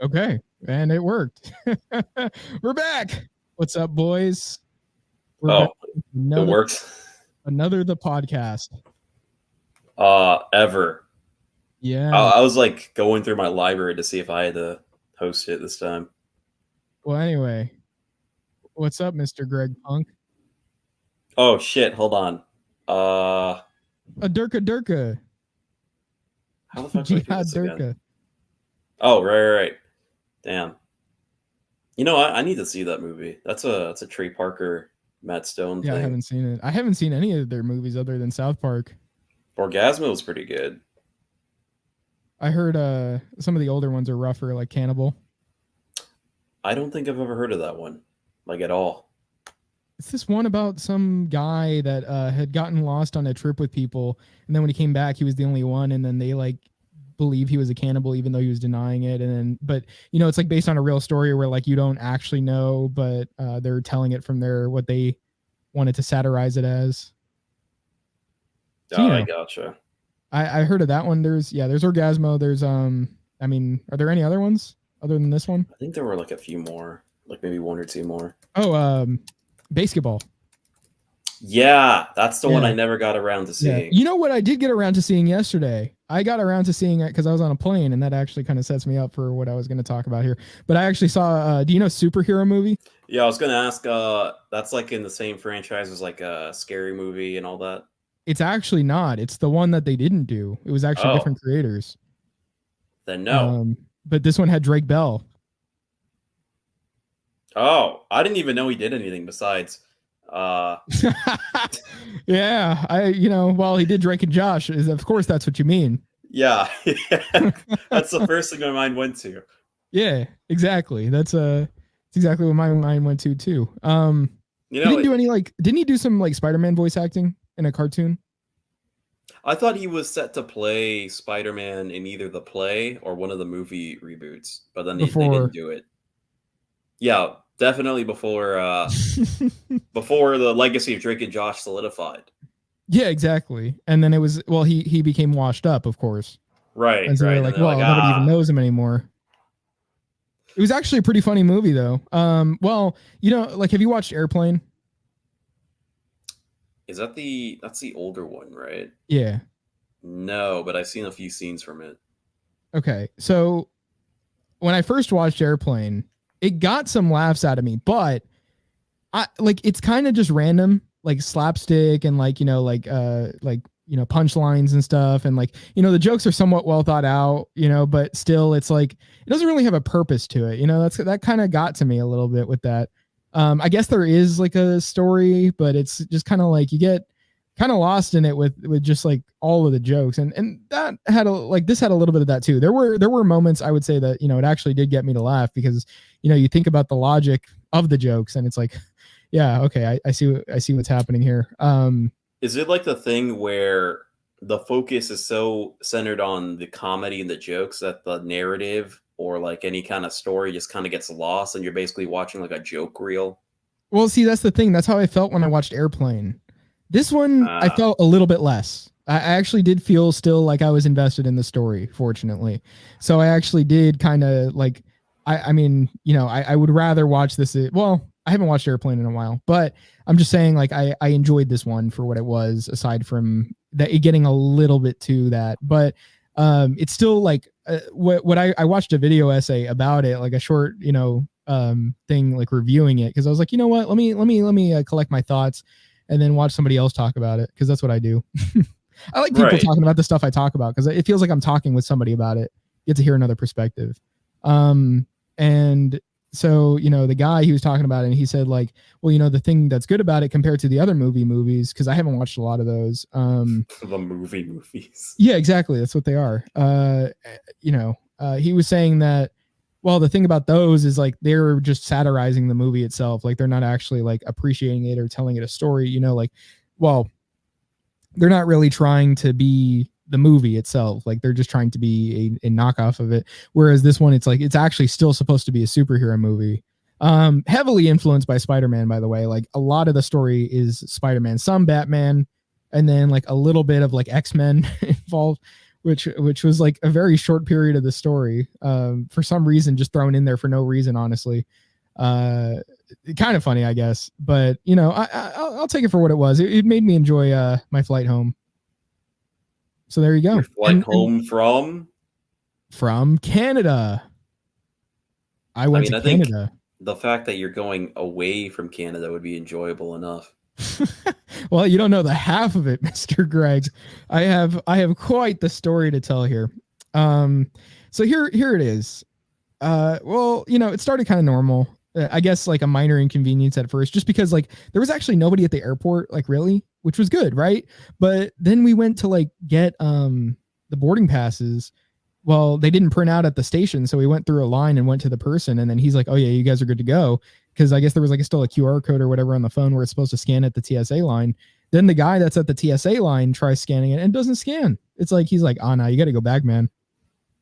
Okay, and it worked. We're back. What's up, boys? We're back. Oh, With it worked. another the podcast. Ever. Yeah. I was like going through my library to see if I had to host it this time. Well, anyway, what's up, Mr. Greg Punk? Oh shit! Hold on. A Durka. How the fuck do I do Jihad this again? Durka. Oh, right. Damn. You know, I need to see that movie. That's a Trey Parker, Matt Stone Yeah, I thing. haven't seen it. I haven't seen any of their movies other than South Park. Orgasmo was pretty good. I heard some of the older ones are rougher, like Cannibal. I don't think I've ever heard of that one, like at all. It's this one about some guy that had gotten lost on a trip with people, and then when he came back, he was the only one, and then they like believe he was a cannibal even though he was denying it. And then, but it's like based on a real story where like you don't actually know, but they're telling it from their what they wanted to satirize it as. So, I gotcha. I heard of that one. There's Orgasmo. There's I mean, are there any other ones other than this one? I think there were like a few more, like maybe one or two more. Oh, Basketball. Yeah, that's the one I never got around to seeing. Yeah. You know what I did get around to seeing yesterday? I got around to seeing it because I was on a plane, and that actually kind of sets me up for what I was going to talk about here. But I actually saw, do you know Superhero Movie? Yeah, I was going to ask, that's like in the same franchise as like a Scary Movie and all that? It's actually not. It's the one that they didn't do. It was actually different creators. Then no. But this one had Drake Bell. Oh, I didn't even know he did anything besides. Yeah, well, he did Drake and Josh. Of course, that's what you mean. Yeah, that's the first thing my mind went to. Yeah, exactly. That's exactly what my mind went to too. He didn't do any didn't he do some like Spider-Man voice acting in a cartoon? I thought he was set to play Spider-Man in either the play or one of the movie reboots, but then they didn't do it. Yeah, definitely before before the legacy of Drake and Josh solidified. Yeah, exactly. And then it was he became washed up, of course. Right. And so they're like, well, nobody even knows him anymore. It was actually a pretty funny movie though. Well, have you watched Airplane? Is that's the older one, right? Yeah. No, but I've seen a few scenes from it. Okay. So when I first watched Airplane, it got some laughs out of me, but it's kind of just random, like slapstick and punchlines and stuff. And the jokes are somewhat well thought out, but still it's like, it doesn't really have a purpose to it. That kind of got to me a little bit with that. I guess there is like a story, but it's just kind of like you get kind of lost in it with just like all of the jokes. And that had this had a little bit of that too. There were moments I would say that, it actually did get me to laugh because, you think about the logic of the jokes and it's like, yeah, okay, I see what's happening here. Is it like the thing where the focus is so centered on the comedy and the jokes that the narrative or like any kind of story just kind of gets lost and you're basically watching like a joke reel? Well, see, that's the thing. That's how I felt when I watched Airplane. This one, I felt a little bit less. I actually did feel still like I was invested in the story, fortunately. So I actually did kind of like, I mean, I would rather watch this. Well, I haven't watched Airplane in a while, but I'm just saying like I enjoyed this one for what it was, aside from that getting a little bit to that. But it's still like what I watched a video essay about it, like a short, thing, like reviewing it. Cause I was like, you know what, let me collect my thoughts and then watch somebody else talk about it. Cause that's what I do. I like people talking about the stuff I talk about because it feels like I'm talking with somebody about it. You get to hear another perspective. And so, the guy he was talking about it, and he said like, well, the thing that's good about it compared to the other movies, because I haven't watched a lot of those. The movies. Yeah, exactly. That's what they are. He was saying that, well, the thing about those is like, they're just satirizing the movie itself. Like they're not actually like appreciating it or telling it a story, they're not really trying to be the movie itself. Like they're just trying to be a knockoff of it. Whereas this one, it's like, it's actually still supposed to be a superhero movie. Heavily influenced by Spider-Man, by the way. Like a lot of the story is Spider-Man, some Batman, and then like a little bit of like X-Men involved. which was like a very short period of the story. For some reason, just thrown in there for no reason, honestly. Kind of funny, I guess, but you know, I'll take it for what it was. It made me enjoy my flight home. So there you go. Your flight home from Canada. I went to Canada. The fact that you're going away from Canada would be enjoyable enough. Well, you don't know the half of it, Mr. Greg. I have quite the story to tell here. So here it is. Well, you know, it started kind of normal. I guess like a minor inconvenience at first, just because like there was actually nobody at the airport, like really, which was good, right? But then we went to like get the boarding passes. Well, they didn't print out at the station, so we went through a line and went to the person, and then he's like, "Oh yeah, you guys are good to go," because I guess there was like still a QR code or whatever on the phone where it's supposed to scan at the TSA line. Then the guy that's at the TSA line tries scanning it and doesn't scan. It's like he's like, "Oh no, you got to go back, man."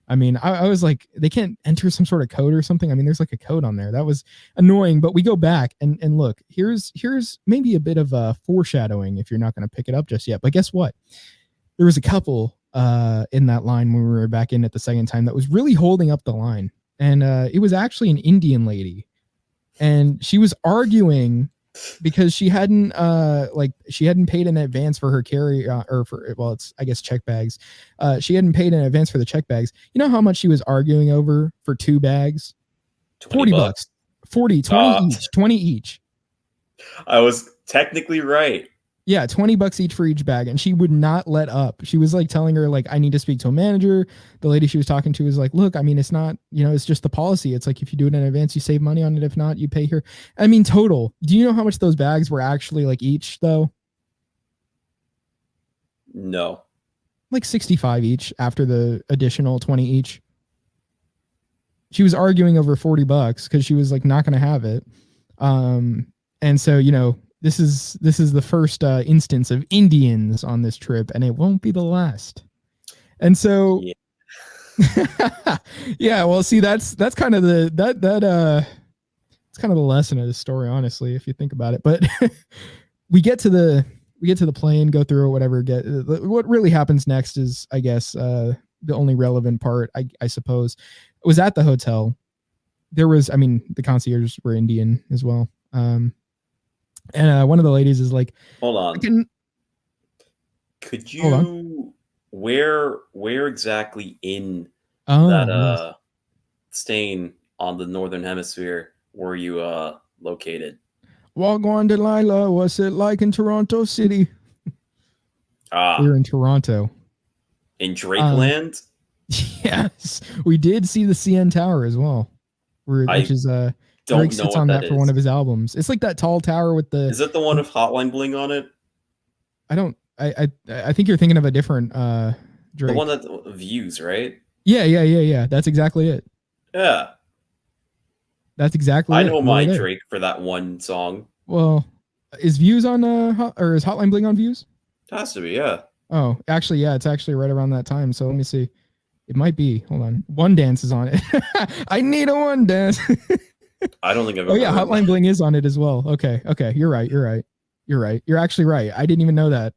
I mean, I was like, they can't enter some sort of code or something. I mean, there's like a code on there. That was annoying, but we go back and look, here's maybe a bit of a foreshadowing if you're not going to pick it up just yet. But guess what? There was a couple in that line when we were back in at the second time that was really holding up the line. And it was actually an Indian lady. And she was arguing because she hadn't paid in advance for her carry or for, well, it's I guess check bags. She hadn't paid in advance for the check bags. You know how much she was arguing over for 2 bags? $40. 20 each. I was technically right. Yeah, $20 each for each bag, and she would not let up. She was like telling her like, I need to speak to a manager. The lady she was talking to was like, look, I mean, it's not, you know, it's just the policy. It's like if you do it in advance, you save money on it. If not, you pay her. I mean, total. Do you know how much those bags were actually like each though? No. Like 65 each after the additional 20 each. She was arguing over $40 because she was like not going to have it. And so, you know, This is the first instance of Indians on this trip, and it won't be the last. And so, yeah. Well, see, that's kind of it's kind of the lesson of the story, honestly, if you think about it. But we get to the plane, go through or whatever. What really happens next is, I guess, the only relevant part, I suppose, was at the hotel. There was, I mean, the concierges were Indian as well. And one of the ladies is like, hold on. Could you, where exactly in that stain on the northern hemisphere were you located? Wagwan Delilah, what's it like in Toronto City? We were in Toronto. In Drakeland? Yes. We did see the CN Tower as well. Which is Drake sits on that for one of his albums. It's like that tall tower with the. Is it the one with Hotline Bling on it? I think you're thinking of a different Drake. The one that Views, right? Yeah. That's exactly it. Yeah. That's exactly. I know my Drake for that one song. Well, is Views on or is Hotline Bling on Views? It has to be, yeah. Oh, actually, yeah, it's actually right around that time. So let me see. It might be. Hold on. One Dance is on it. I need a One Dance. I don't think I've ever. Oh yeah, Hotline Bling is on it as well. Okay. You're right. You're actually right. I didn't even know that.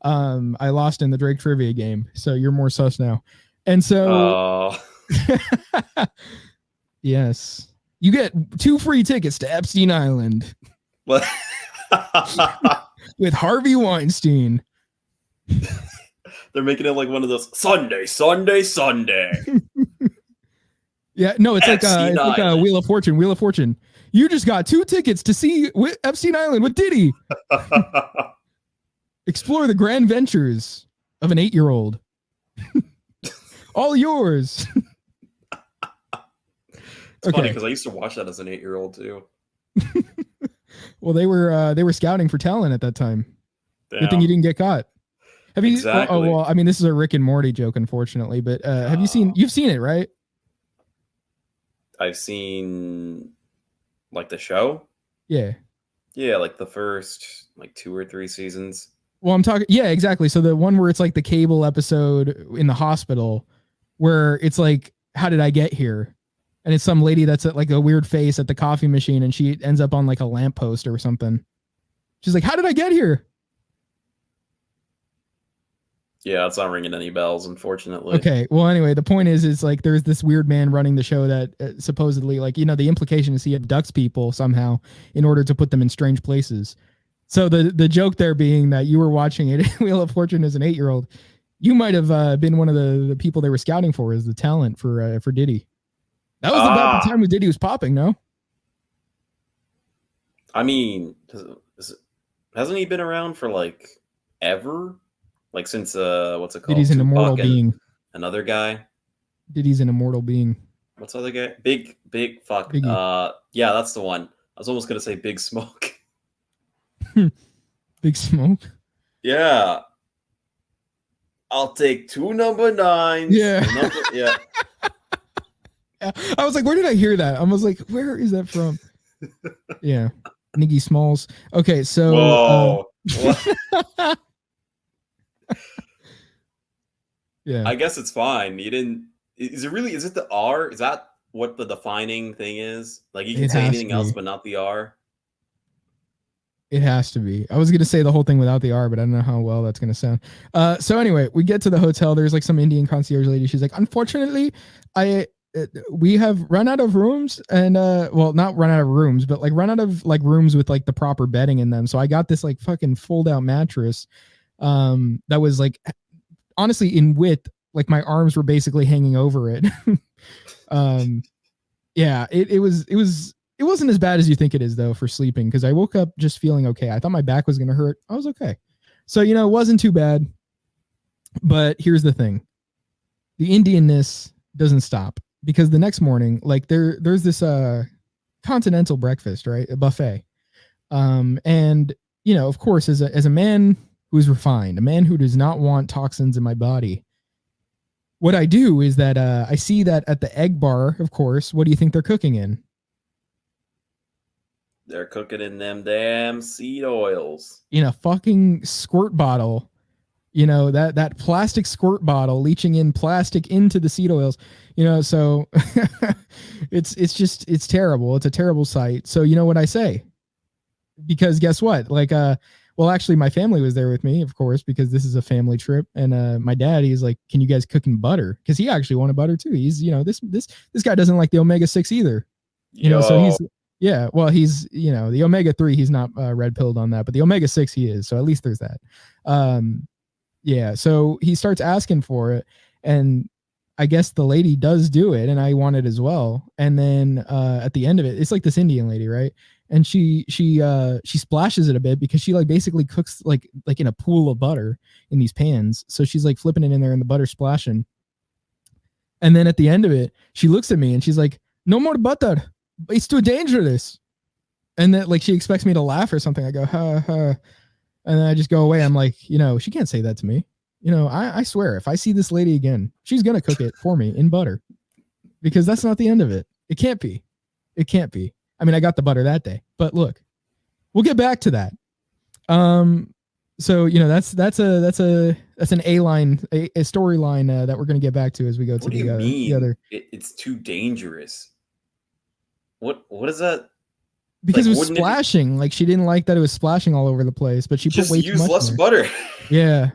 I lost in the Drake trivia game, so you're more sus now. And so, yes, you get 2 free tickets to Epstein Island. What? With Harvey Weinstein. They're making it like one of those Sunday. Yeah, no, it's like Wheel of Fortune. Wheel of Fortune. You just got 2 tickets to see Epstein Island with Diddy. Explore the grand ventures of an 8-year-old. All yours. It's funny because I used to watch that as an 8-year-old too. Well, they were scouting for talent at that time. Damn. Good thing you didn't get caught. Have you? Exactly. Oh well, I mean, this is a Rick and Morty joke, unfortunately. But have you seen? You've seen it, right? I've seen like the show. Yeah. Yeah, like the first 2 or 3 seasons. Well, I'm talking. Yeah, exactly. So the one where it's like the cable episode in the hospital, where it's like, how did I get here? And it's some lady that's at like a weird face at the coffee machine, and she ends up on like a lamppost or something. She's like, "How did I get here?" Yeah, it's not ringing any bells, unfortunately. Okay. Well, anyway, the point is like there's this weird man running the show that supposedly, like, the implication is he abducts people somehow in order to put them in strange places. So the joke there being that you were watching it, Wheel of Fortune as an 8-year-old, you might have been one of the people they were scouting for as the talent for Diddy. That was about the time when Diddy was popping, no? I mean, hasn't he been around for like ever? Like since what's it called? Diddy's an immortal being. Another guy. Diddy's an immortal being. What's the other guy? Big fuck. Biggie. Yeah, that's the one. I was almost gonna say Big Smoke. Big Smoke. Yeah. I'll take 2 number 9s. Yeah. Yeah. I was like, where did I hear that? I was like, where is that from? Yeah. Niggy Smalls. Okay, so whoa. Yeah. I guess it's fine. You didn't. Is it the R? Is that what the defining thing is? Like you can say anything else but not the R? It has to be. I was going to say the whole thing without the R, but I don't know how well that's going to sound. So anyway, we get to the hotel. There's like some Indian concierge lady. She's like, unfortunately, we have run out of rooms and well, not run out of rooms, but like run out of like rooms with like the proper bedding in them. So I got this like fucking fold out mattress that was like honestly in width, like my arms were basically hanging over it. Yeah, it wasn't as bad as you think it is though for sleeping, because I woke up just feeling okay. I thought my back was gonna hurt. I was okay. So it wasn't too bad. But here's the thing. The Indianness doesn't stop, because the next morning, like there's this continental breakfast, right? A buffet. And of course, as a man who's refined, a man who does not want toxins in my body, what I do is that I see that at the egg bar, of course, what do you think they're cooking in? They're cooking in them damn seed oils. In a fucking squirt bottle. That plastic squirt bottle leaching in plastic into the seed oils. So it's terrible. It's a terrible sight. So you know what I say? Because guess what? Like well, actually, my family was there with me, of course, because this is a family trip. And my dad, he's like, "Can you guys cook in butter?" Because he actually wanted butter too. He's, this guy doesn't like the omega-6 either. So he's, yeah. Well, he's, the omega-3, he's not red pilled on that, but the omega-6 he is. So at least there's that. Yeah. So he starts asking for it, and I guess the lady does do it, and I want it as well. And then at the end of it, it's like this Indian lady, right? And she splashes it a bit, because she like basically cooks like in a pool of butter in these pans. So she's like flipping it in there and the butter splashing. And then at the end of it, she looks at me and she's like, "No more butter. It's too dangerous." And then like she expects me to laugh or something. I go, "Ha ha." And then I just go away. I'm like, she can't say that to me. I swear, if I see this lady again, she's going to cook it for me in butter, because that's not the end of it. It can't be. It can't be. I mean, I got the butter that day, but look, we'll get back to that. So, that's an A line, a storyline that we're going to get back to as we go to the other. It's too dangerous. What is that? Because it was splashing. Like she didn't like that it was splashing all over the place, but she put way too much. Just use less butter. Yeah.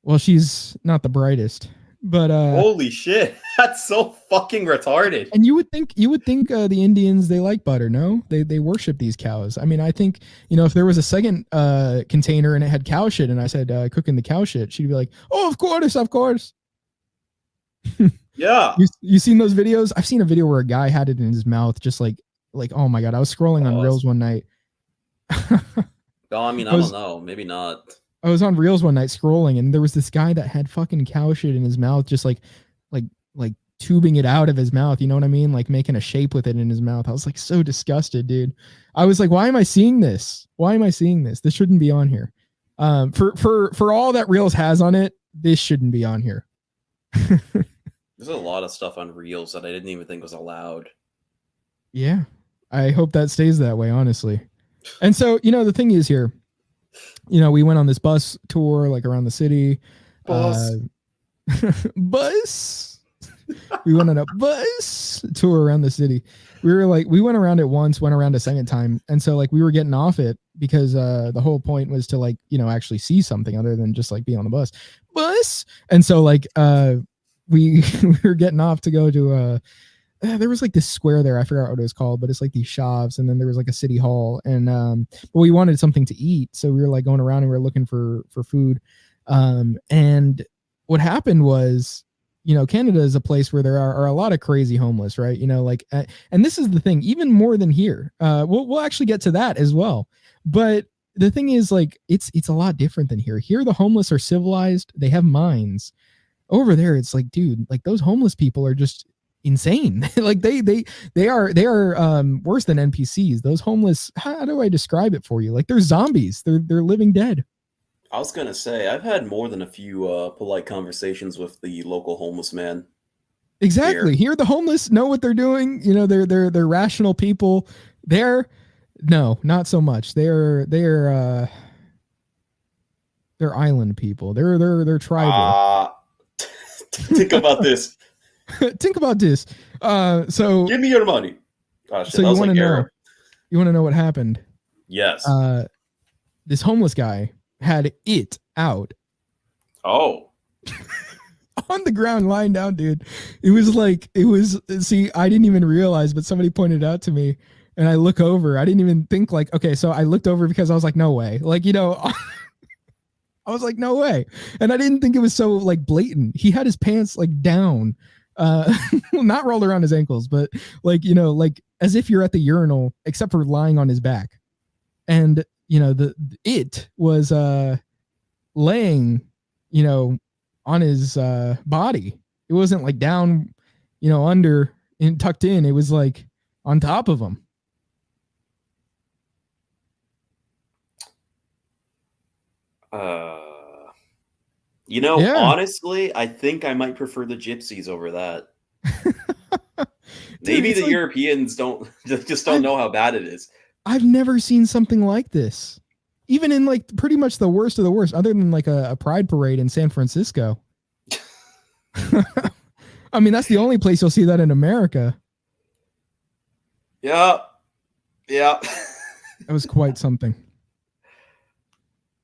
Well, she's not the brightest, but holy shit, that's so fucking retarded. And you would think the Indians, they like butter, no? They worship these cows. I mean, I think if there was a second container and it had cow shit, and I said cooking the cow shit, she'd be like, "Oh, of course." Yeah. You seen those videos? I've seen a video where a guy had it in his mouth, just like oh my god, I was scrolling on Reels one night. No, I mean, I don't know, maybe not. I was on Reels one night scrolling, and there was this guy that had fucking cow shit in his mouth, just like tubing it out of his mouth. You know what I mean? Like making a shape with it in his mouth. I was like so disgusted, dude. I was like, why am I seeing this? Why am I seeing this? This shouldn't be on here. For all that Reels has on it, this shouldn't be on here. There's a lot of stuff on Reels that I didn't even think was allowed. Yeah. I hope that stays that way, honestly. And so, the thing is here, we went on this bus tour, like around the city. Bus. We went on a bus tour around the city. We went around it once, went around a second time. And so like we were getting off it because the whole point was to like, you know, actually see something other than just like be on the bus. And so like we we were getting off to go to there was like this square there, I forgot what it was called, but it's like these shops, and then there was like a city hall, and but we wanted something to eat, so we were like going around and we were looking for food. And what happened was, you know, Canada is a place where there are a lot of crazy homeless, right? You know, like and this is the thing, even more than here. We'll actually get to that as well. But the thing is, like, it's a lot different than here. Here the homeless are civilized, they have minds. Over there it's like, dude, like those homeless people are just insane. Like they are worse than NPCs. Those homeless, how do I describe it for you? Like they're zombies. They're living dead. I was gonna say I've had more than a few polite conversations with the local homeless man. Exactly. Here the homeless know what they're doing. You know, they're rational people. No, not so much. They're island people. They're tribal. Think about this. Think about this. So give me your money. Gosh, so you want to know? You want to know what happened? Yes. This homeless guy had it out. Oh. On the ground, lying down, dude. It was. See, I didn't even realize, but somebody pointed out to me, and I look over. I didn't even think like, okay, so I looked over because I was like, no way, like, you know. I was like, no way, and I didn't think it was so like blatant. He had his pants like down. Not rolled around his ankles, but like, you know, like as if you're at the urinal, except for lying on his back. And, you know, it was laying, you know, on his body. It wasn't like down, you know, under and tucked in. It was like on top of him. You know, honestly, I think I might prefer the gypsies over that. Maybe the Europeans don't know how bad it is. I've never seen something like this, even in like pretty much the worst of the worst, other than like a pride parade in San Francisco. I mean, that's the only place you'll see that in America. Yeah. That was quite something.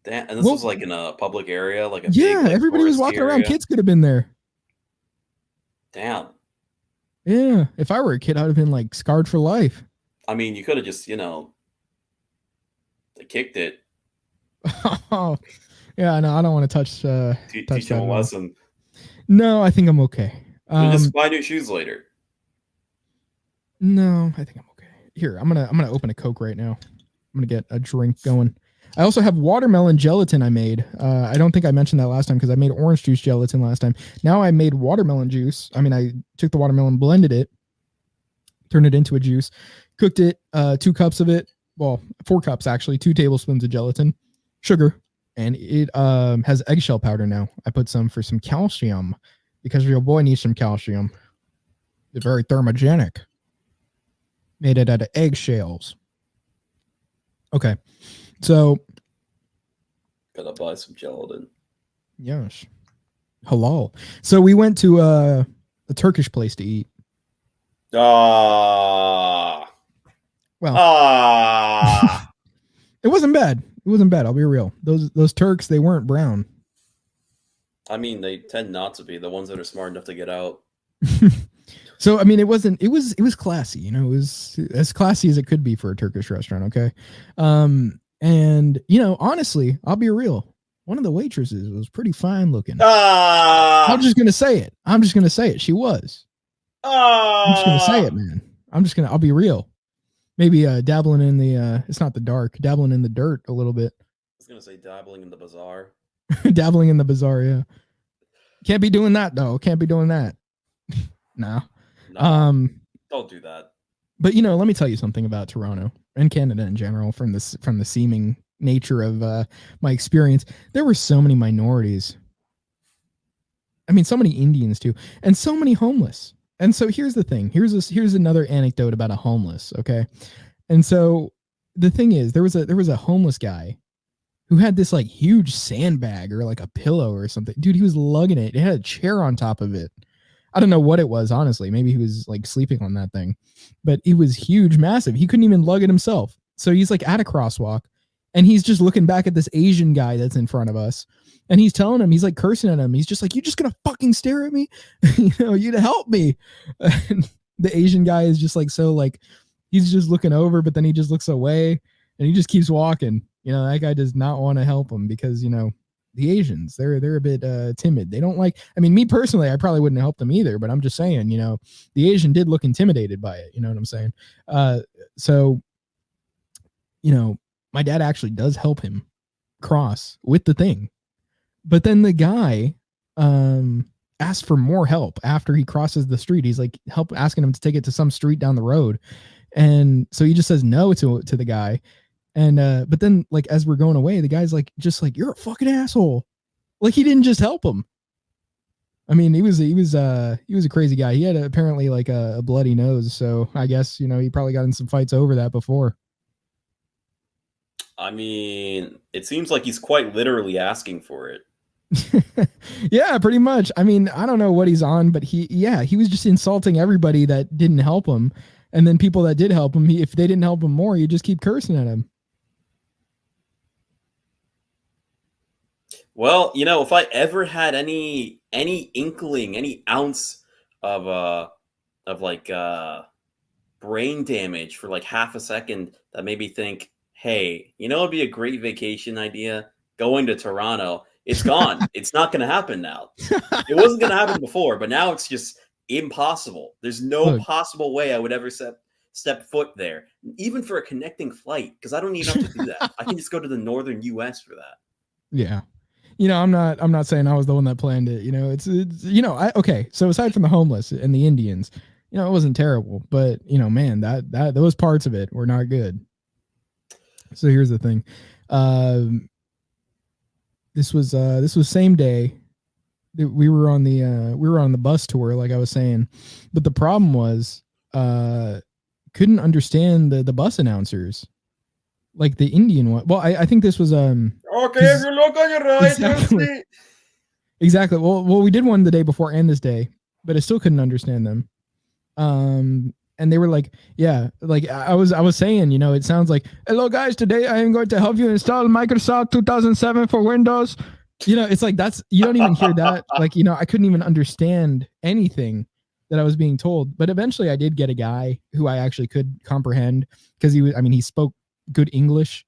Damn, and this was like in a public area, like a big, like, everybody was walking around. Kids could have been there. Damn. Yeah, if I were a kid, I'd have been like scarred for life. I mean, you could have just, you know, kicked it. Oh, yeah, no, I don't want to touch. Teach them a lesson. No, I think I'm okay. Just buy new shoes later. No, I think I'm okay. Here, I'm gonna open a Coke right now. I'm gonna get a drink going. I also have watermelon gelatin I made. I don't think I mentioned that last time because I made orange juice gelatin last time. Now I made watermelon juice. I mean, I took the watermelon, blended it, turned it into a juice, cooked it, 2 cups of it. Well, 4 cups actually, 2 tablespoons of gelatin, sugar, and it has eggshell powder now. I put some for some calcium because your boy needs some calcium. It's very thermogenic. Made it out of eggshells. Okay. So, gotta buy some gelatin. Yes, halal. So we went to a Turkish place to eat. Well, it wasn't bad. It wasn't bad. I'll be real. Those Turks, they weren't brown. I mean, they tend not to be. The ones that are smart enough to get out. So I mean, it wasn't. It was classy. You know, it was as classy as it could be for a Turkish restaurant. Okay. And, you know, honestly, I'll be real. One of the waitresses was pretty fine looking. I'm just going to say it. She was. I'm just going to say it, man. I'll be real. Maybe dabbling in the, it's not the dark, dabbling in the dirt a little bit. I was going to say dabbling in the bazaar. Dabbling in the bazaar, yeah. Can't be doing that, though. Can't be doing that. No. Don't do that. But, you know, let me tell you something about Toronto and Canada in general from the seeming nature of my experience. There were so many minorities. I mean, so many Indians too, and so many homeless. And so here's the thing. Here's another anecdote about a homeless, okay? And so the thing is, there was a homeless guy who had this like huge sandbag or like a pillow or something. Dude, he was lugging it. It had a chair on top of it. I don't know what it was, honestly. Maybe he was like sleeping on that thing, but it was huge, massive. He couldn't even lug it himself. So he's like at a crosswalk and he's just looking back at this Asian guy that's in front of us, and he's telling him, he's like cursing at him. He's just like, "You just gonna fucking stare at me? You'd help me." And the Asian guy is just like, so like, he's just looking over, but then he just looks away, and he just keeps walking. That guy does not want to help him because the Asians, they're a bit timid. They don't like. I mean, me personally, I probably wouldn't help them either. But I'm just saying, the Asian did look intimidated by it. You know what I'm saying? So, my dad actually does help him cross with the thing, but then the guy asks for more help after he crosses the street. He's like asking him to take it to some street down the road, and so he just says no to the guy. And but then like as we're going away, the guy's like just like, "You're a fucking asshole." Like he didn't just help him. I mean, he was a crazy guy. He had apparently like a bloody nose, so I guess he probably got in some fights over that before. I mean, it seems like he's quite literally asking for it. Yeah, pretty much. I mean, I don't know what he's on, but he was just insulting everybody that didn't help him, and then people that did help him, if they didn't help him more, you just keep cursing at him. Well, if I ever had any inkling, any ounce of like brain damage for like half a second that made me think, hey, it'd be a great vacation idea going to Toronto. It's gone. It's not going to happen now. It wasn't going to happen before, but now it's just impossible. There's no possible way I would ever step foot there, even for a connecting flight, because I don't even have to do that. I can just go to the northern U.S. for that. Yeah. I'm not saying I was the one that planned it. It's okay. So aside from the homeless and the Indians, it wasn't terrible, but man, that those parts of it were not good. So here's the thing. This was same day. We were on the bus tour, like I was saying, but the problem was couldn't understand the bus announcers. Like the Indian one. Well, I think this was okay. If you look on your right, exactly. You'll see. Exactly. Well, we did one the day before and this day, but I still couldn't understand them. And they were like, yeah, like I was saying, it sounds like, "Hello guys, today I am going to help you install Microsoft 2007 for Windows." It's like you don't even hear that. Like, I couldn't even understand anything that I was being told. But eventually, I did get a guy who I actually could comprehend because he spoke good English,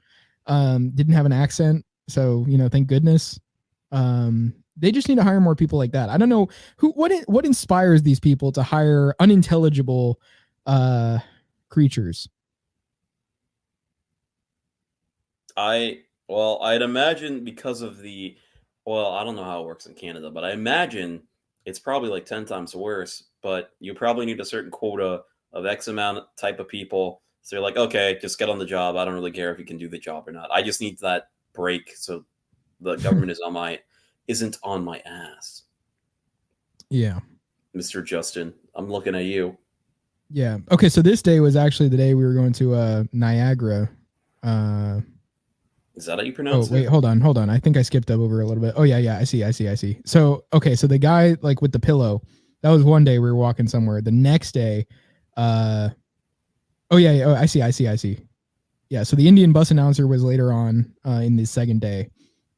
didn't have an accent, so thank goodness. They just need to hire more people like that. I don't know what inspires these people to hire unintelligible creatures. I'd imagine because of I don't know how it works in Canada, but I imagine it's probably like 10 times worse, but you probably need a certain quota of X amount type of people. So you're like, okay, just get on the job. I don't really care if you can do the job or not. I just need that break so the government isn't on my ass. Yeah. Mr. Justin, I'm looking at you. Yeah. Okay, so this day was actually the day we were going to Niagara. Is that how you pronounce it? Oh, wait, hold on. I think I skipped over a little bit. Oh, yeah, I see. So, okay, so the guy like with the pillow, that was one day we were walking somewhere. The next day, oh yeah. Oh, I see. Yeah. So the Indian bus announcer was later on in the second day.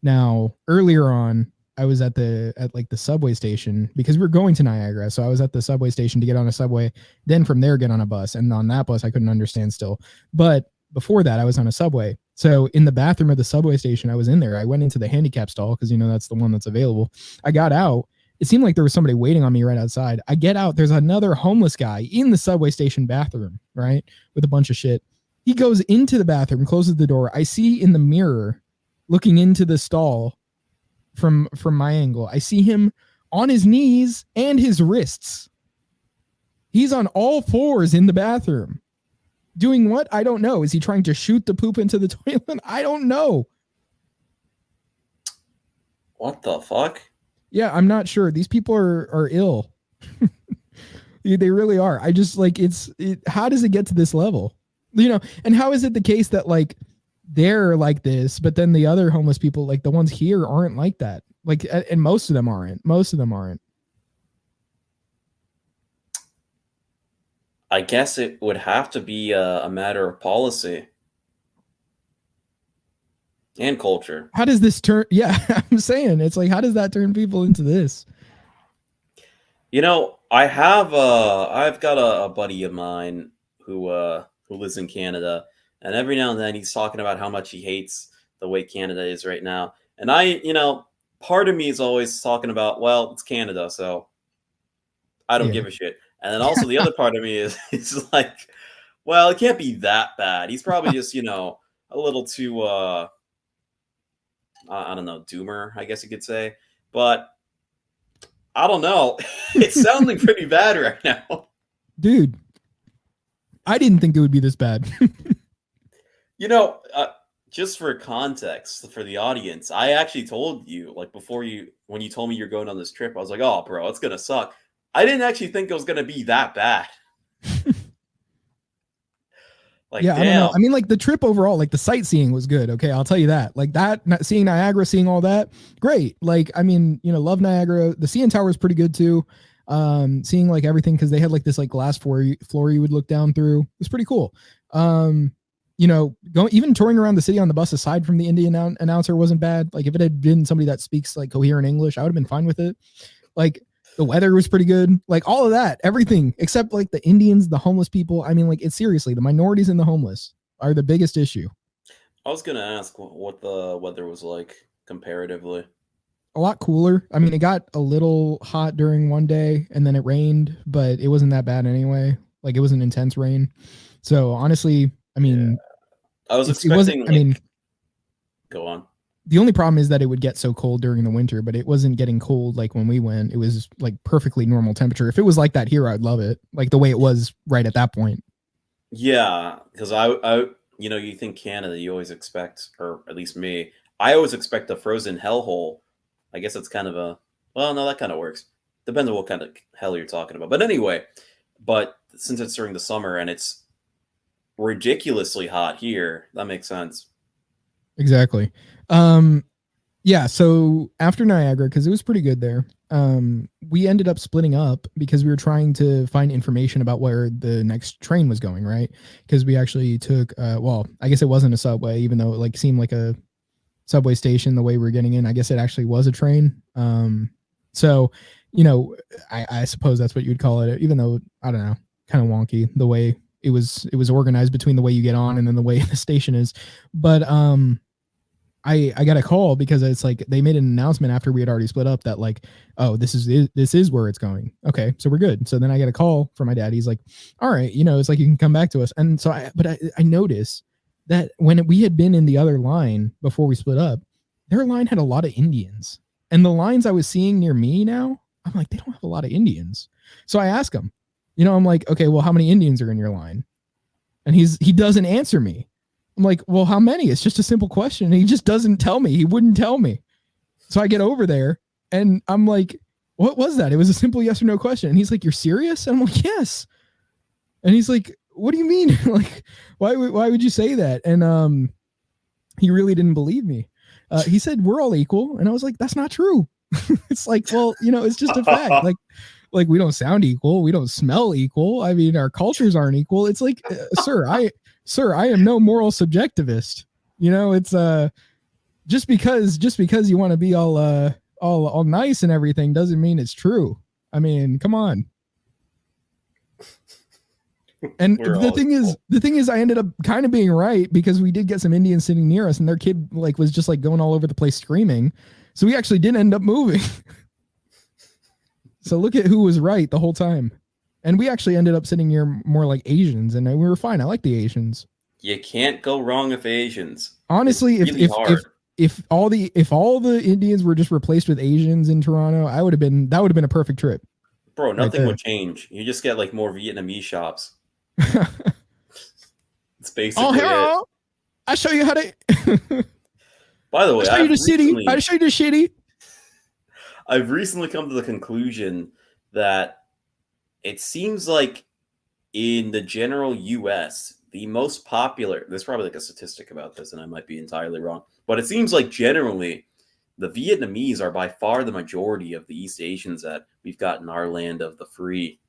Now earlier on, I was at the subway station because we were going to Niagara. So I was at the subway station to get on a subway. Then from there, get on a bus. And on that bus, I couldn't understand still. But before that, I was on a subway. So in the bathroom of the subway station, I was in there. I went into the handicap stall because that's the one that's available. I got out. It seemed like there was somebody waiting on me right outside. I get out. There's another homeless guy in the subway station bathroom, right? With a bunch of shit. He goes into the bathroom, closes the door. I see in the mirror, looking into the stall from my angle, I see him on his knees and his wrists. He's on all fours in the bathroom. Doing what? I don't know. Is he trying to shoot the poop into the toilet? I don't know. What the fuck? Yeah, I'm not sure. These people are ill. They really are. I just like how does it get to this level? And how is it the case that like they're like this, but then the other homeless people, like the ones here, aren't like that? Like, and most of them aren't. I guess it would have to be a matter of policy. And culture. How does this turn? Yeah, I'm saying it's like, how does that turn people into this? You know, I've got a buddy of mine who lives in Canada, and every now and then he's talking about how much he hates the way Canada is right now. And part of me is always talking about, well, it's Canada, so I don't Yeah. give a shit. And then also the other part of me is like, well, it can't be that bad. He's probably just, a little too I don't know, doomer, I guess you could say. But I don't know. It's sounding pretty bad right now. Dude, I didn't think it would be this bad. Just for context for the audience, I actually told you, like, when you told me you're going on this trip, I was like, oh, bro, it's going to suck. I didn't actually think it was going to be that bad. Like, yeah, damn. I don't know. I mean, like the trip overall, like the sightseeing was good. Okay, I'll tell you that. Like that, seeing Niagara, seeing all that, great. Like, I mean, love Niagara. The CN Tower is pretty good too. Seeing like everything because they had like this like glass floor you would look down through. It was pretty cool. Going even touring around the city on the bus, aside from the Indian announcer, wasn't bad. Like if it had been somebody that speaks like coherent English, I would have been fine with it. Like the weather was pretty good. Like all of that, everything except like the Indians, the homeless people. I mean, like it's seriously the minorities and the homeless are the biggest issue. I was gonna ask what the weather was like comparatively. A lot cooler. I mean, it got a little hot during one day and then it rained, but it wasn't that bad anyway. Like it was an intense rain. So honestly, I mean, yeah. I was expecting. I mean, go on. The only problem is that it would get so cold during the winter, but it wasn't getting cold like when we went. It was like perfectly normal temperature. If it was like that here, I'd love it. Like the way it was right at that point. Yeah, because I you think Canada, you always expect, or at least me, I always expect a frozen hellhole. I guess it's kind of well, no, that kind of works. Depends on what kind of hell you're talking about. But anyway, since it's during the summer and it's ridiculously hot here, that makes sense. Exactly. Yeah, so after Niagara, because it was pretty good there, we ended up splitting up because we were trying to find information about where the next train was going, right? Because we actually took I guess it wasn't a subway, even though it like seemed like a subway station the way we were getting in. I guess it actually was a train. So I suppose that's what you would call it, even though I don't know, kind of wonky the way it was organized between the way you get on and then the way the station is. But I got a call because it's like they made an announcement after we had already split up that like, oh, this is where it's going. Okay, so we're good. So then I get a call from my dad. He's like, all right, it's like you can come back to us. And so I noticed that when we had been in the other line before we split up, their line had a lot of Indians. And the lines I was seeing near me now, I'm like, they don't have a lot of Indians. So I ask him, I'm like, okay, well, how many Indians are in your line? And he doesn't answer me. I'm like, well, how many? It's just a simple question. And he just doesn't tell me. He wouldn't tell me. So I get over there and I'm like, what was that? It was a simple yes or no question. And he's like, you're serious? And I'm like, yes. And he's like, what do you mean? Like, why would you say that? And he really didn't believe me. He said, we're all equal. And I was like, that's not true. It's like, well, it's just a fact. Like we don't sound equal. We don't smell equal. I mean, our cultures aren't equal. It's like, sir, I am no moral subjectivist. It's just because you want to be all nice and everything doesn't mean it's true. I mean, come on. And the thing is I ended up kind of being right because we did get some Indians sitting near us and their kid like was just like going all over the place screaming. So we actually did end up moving. So look at who was right the whole time. And we actually ended up sitting near more like Asians and we were fine. I like the Asians. You can't go wrong with Asians. Honestly, if all the Indians were just replaced with Asians in Toronto, that would have been a perfect trip. Bro, nothing would change. You just get like more Vietnamese shops. It's basically hello. I show you how to. By the way, I show you the city. I show you the city. I've recently come to the conclusion that it seems like in the general U.S., the most popular. There's probably like a statistic about this, and I might be entirely wrong, but it seems like generally the Vietnamese are by far the majority of the East Asians that we've got in our land of the free.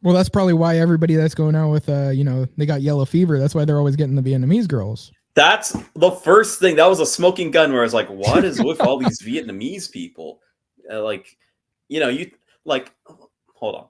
Well, that's probably why everybody that's going out with, they got yellow fever. That's why they're always getting the Vietnamese girls. That's the first thing. That was a smoking gun where I was like, what is with all these Vietnamese people? Like, you like, hold on.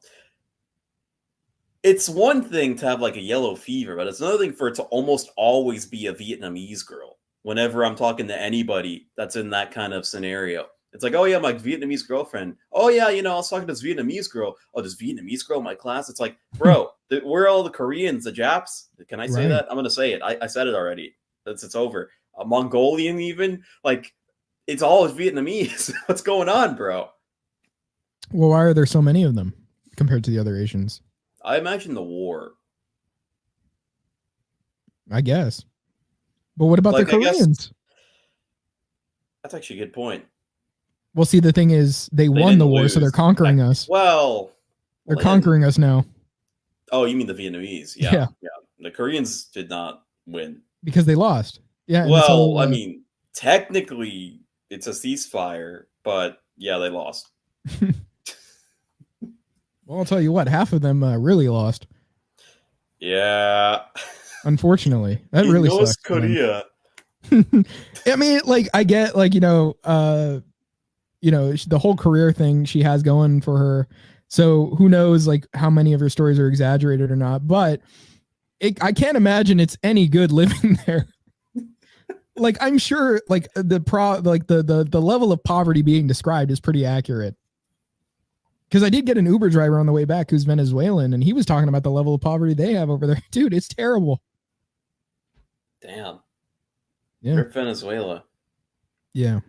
It's one thing to have like a yellow fever, but it's another thing for it to almost always be a Vietnamese girl. Whenever I'm talking to anybody that's in that kind of scenario, it's like, oh yeah, my Vietnamese girlfriend. Oh yeah, I was talking to this Vietnamese girl. Oh, this Vietnamese girl in my class. It's like, bro, where are all the Koreans, the Japs? Can I say that? I'm gonna say it. I said it already. It's over. A Mongolian, even like, it's all Vietnamese. What's going on, bro? Well, why are there so many of them compared to the other Asians? I imagine the war. I guess. But what about the Koreans? That's actually a good point. Well, see, the thing is, they won the war, so they're conquering us. Well, they're conquering us now. Oh, you mean the Vietnamese? Yeah. The Koreans did not win because they lost. Yeah. Well, I mean, technically, it's a ceasefire, but yeah, they lost. Well, I'll tell you what, half of them really lost. Yeah. Unfortunately, that really sucks. Korea. I mean, like, I get, like, the whole career thing she has going for her. So who knows, like, how many of her stories are exaggerated or not? But I can't imagine it's any good living there. Like, I'm sure, like, the level of poverty being described is pretty accurate. Because I did get an Uber driver on the way back who's Venezuelan, and he was talking about the level of poverty they have over there. Dude, it's terrible. Damn. Yeah. Rip Venezuela. Yeah.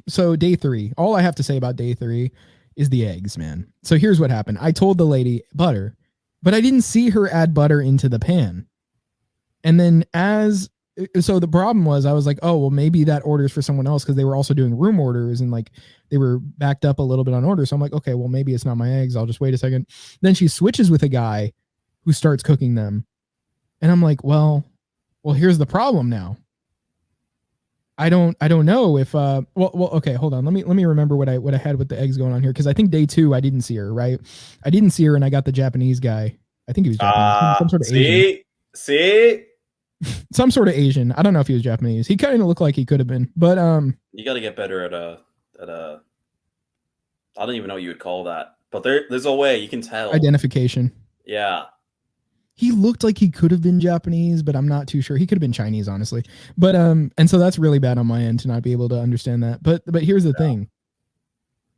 So day 3, all I have to say about day 3 is the eggs, man. So here's what happened. I told the lady butter, but I didn't see her add butter into the pan. And then so the problem was, I was like, oh, well, maybe that order's for someone else, because they were also doing room orders and like they were backed up a little bit on order. So I'm like, okay, well, maybe it's not my eggs. I'll just wait a second. Then she switches with a guy who starts cooking them. And I'm like, well, here's the problem now. I don't know if okay, hold on. Let me remember what I had with the eggs going on here, because I think day 2 I didn't see her, right? I didn't see her, and I got the Japanese guy. I think he was Japanese. Some sort of Asian. See? Some sort of Asian. I don't know if he was Japanese. He kind of looked like he could have been, but you got to get better at a I don't even know what you would call that, but there's a way you can tell. Identification. Yeah. He looked like he could have been Japanese, but I'm not too sure. He could have been Chinese, honestly. But and so that's really bad on my end to not be able to understand that. But here's the thing.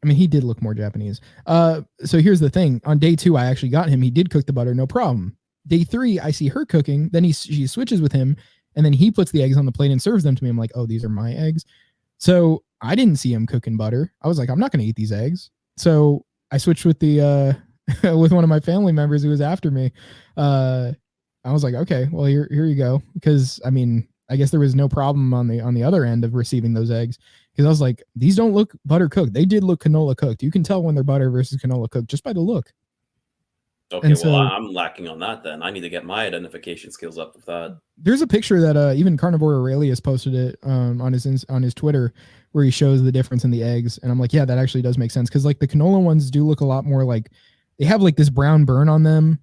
I mean, he did look more Japanese. So here's the thing. On day 2, I actually got him. He did cook the butter, no problem. Day 3, I see her cooking. Then she switches with him, and then he puts the eggs on the plate and serves them to me. I'm like, oh, these are my eggs. So I didn't see him cooking butter. I was like, I'm not going to eat these eggs. So I switched with the with one of my family members who was after me. I was like, okay, well, here you go. Because I mean, I guess there was no problem on the other end of receiving those eggs, because I was like, these don't look butter cooked. They did look canola cooked. You can tell when they're butter versus canola cooked just by the look. Okay, well, I'm lacking on that then. I need to get my identification skills up with that. There's a picture that even Carnivore Aurelius posted it on his Twitter, where he shows the difference in the eggs, and I'm like, yeah, that actually does make sense, because like the canola ones do look a lot more like they have like this brown burn on them,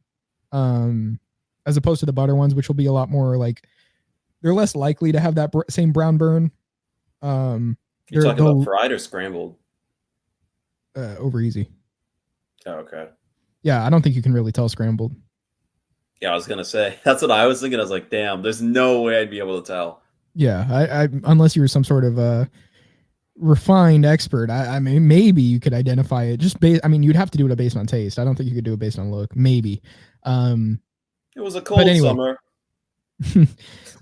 as opposed to the butter ones, which will be a lot more like they're less likely to have that same brown burn. You're talking about fried or scrambled? Over easy. Oh, okay. Yeah, I don't think you can really tell scrambled. Yeah, I was gonna say, that's what I was thinking. I was like, damn, there's no way I'd be able to tell. Yeah, I unless you were some sort of refined expert. I mean, maybe you could identify it just based. I mean, you'd have to do it based on taste. I don't think you could do it based on look. Maybe. It was a cold summer.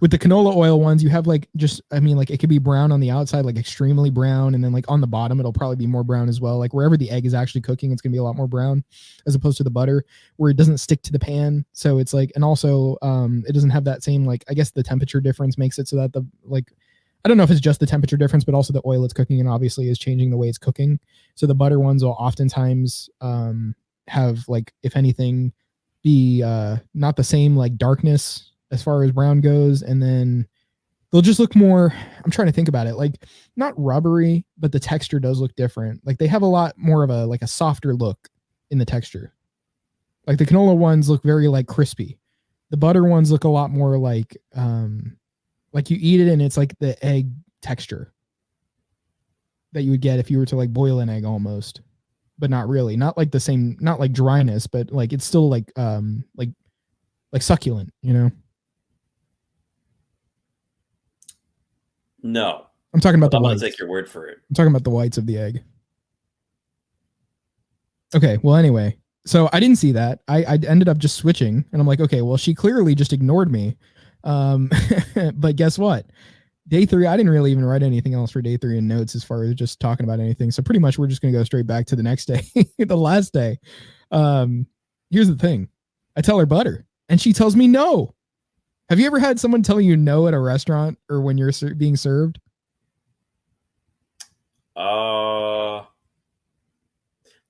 With the canola oil ones, you have like it could be brown on the outside, like extremely brown, and then like on the bottom it'll probably be more brown as well. Like wherever the egg is actually cooking, it's gonna be a lot more brown, as opposed to the butter, where it doesn't stick to the pan. So it's like, and also it doesn't have that same, like, I guess the temperature difference makes it so that the, like, I don't know if it's just the temperature difference, but also the oil it's cooking in obviously is changing the way it's cooking. So the butter ones will oftentimes have, like, if anything, be not the same like darkness as far as brown goes, and then they'll just look more, I'm trying to think about it, like not rubbery, but the texture does look different. Like they have a lot more of a softer look in the texture. Like the canola ones look very like crispy. The butter ones look a lot more like Like you eat it and it's like the egg texture that you would get if you were to like boil an egg almost, but not really. Not like the same, not like dryness, but like it's still like succulent, you know? No. I'm talking about the whites. whites. I'm going to take your word for it. I'm talking about the whites of the egg. Okay, well, anyway. So I didn't see that. I ended up just switching, and I'm like, okay, well, she clearly just ignored me. But guess what? Day 3, I didn't really even write anything else for day 3 in notes as far as just talking about anything. So pretty much we're just going to go straight back to the next day, the last day. Here's the thing. I tell her butter, and she tells me no. Have you ever had someone tell you no at a restaurant or when you're being served?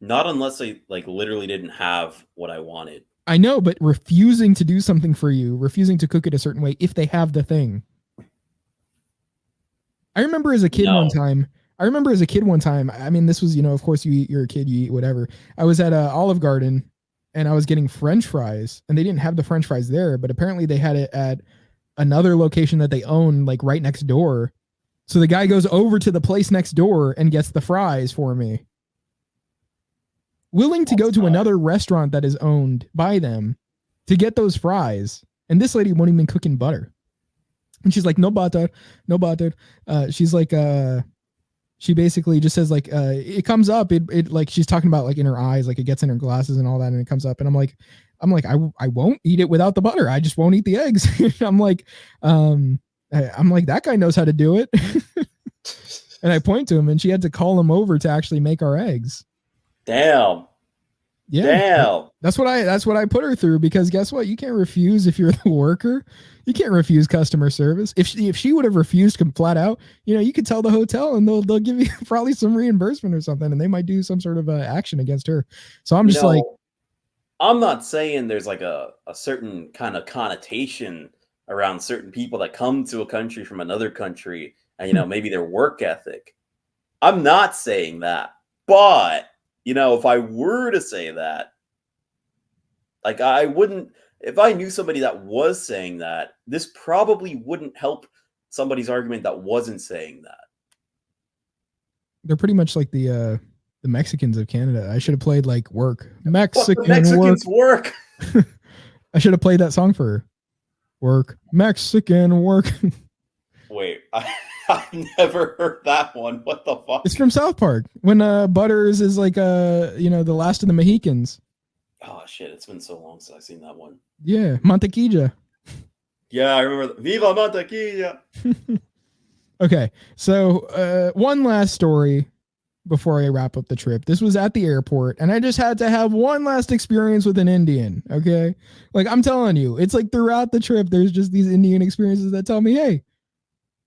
Not unless I like literally didn't have what I wanted. I know, but refusing to do something for you, refusing to cook it a certain way if they have the thing. I remember as a kid one time. I mean, this was, of course you're a kid, you eat whatever. I was at Olive Garden and I was getting French fries and they didn't have the French fries there, but apparently they had it at another location that they own like right next door. So the guy goes over to the place next door and gets the fries for me. Willing to go to another restaurant that is owned by them to get those fries. And this lady won't even cook in butter. And she's like, no butter. She's like, she basically just says like, it comes up, it like, she's talking about like in her eyes, like it gets in her glasses and all that. And it comes up and I'm like, I won't eat it without the butter. I just won't eat the eggs. I'm like, that guy knows how to do it. And I point to him and she had to call him over to actually make our eggs. Damn. Yeah. Damn. That's what I put her through because guess what? You can't refuse if you're the worker. You can't refuse customer service. If she would have refused flat out, you could tell the hotel and they'll give you probably some reimbursement or something and they might do some sort of action against her. So I'm just like, I'm not saying there's like a certain kind of connotation around certain people that come to a country from another country and, maybe their work ethic. I'm not saying that, but if I were to say that, like I wouldn't, if I knew somebody that was saying that, this probably wouldn't help somebody's argument that wasn't saying that. They're pretty much like the Mexicans of Canada. I should have played like work. Mexicans work. I should have played that song for her. Work. Mexican work. Wait, I've never heard that one. What the fuck? It's from South Park when Butters is like the last of the Mohicans. Oh shit! It's been so long since I've seen that one. Yeah, Mantequilla. Yeah, I remember. Viva Mantequilla. Okay, so one last story before I wrap up the trip. This was at the airport, and I just had to have one last experience with an Indian. Okay, like I'm telling you, it's like throughout the trip, there's just these Indian experiences that tell me, hey,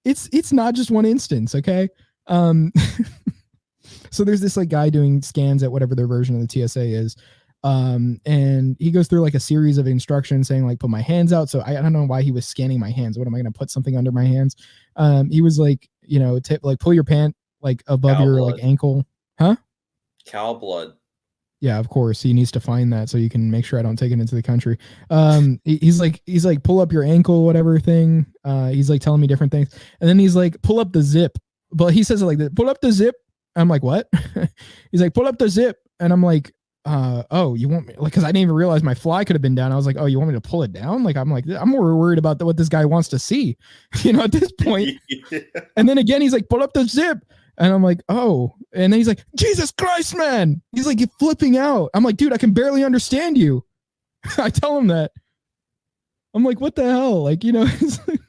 it's not just one instance. Okay. So there's this like guy doing scans at whatever their version of the TSA is. And he goes through like a series of instructions saying like, put my hands out. So I don't know why he was scanning my hands. What am I going to put something under my hands? He was like, like pull your pant like above your like ankle. Huh? Cow blood. Yeah, of course. He needs to find that so you can make sure I don't take it into the country. He's like, pull up your ankle, whatever thing. He's like telling me different things. And then he's like, pull up the zip. But he says it like that, pull up the zip. I'm like, what? He's like, pull up the zip. And I'm like, oh, you want me like, cause I didn't even realize my fly could have been down. I was like, oh, you want me to pull it down? Like, I'm more worried about what this guy wants to see, at this point. Yeah. And then again, he's like, pull up the zip. And I'm like, oh, and then he's like, Jesus Christ, man. He's like flipping out. I'm like, dude, I can barely understand you. I tell him that. I'm like, what the hell? Like, it's like,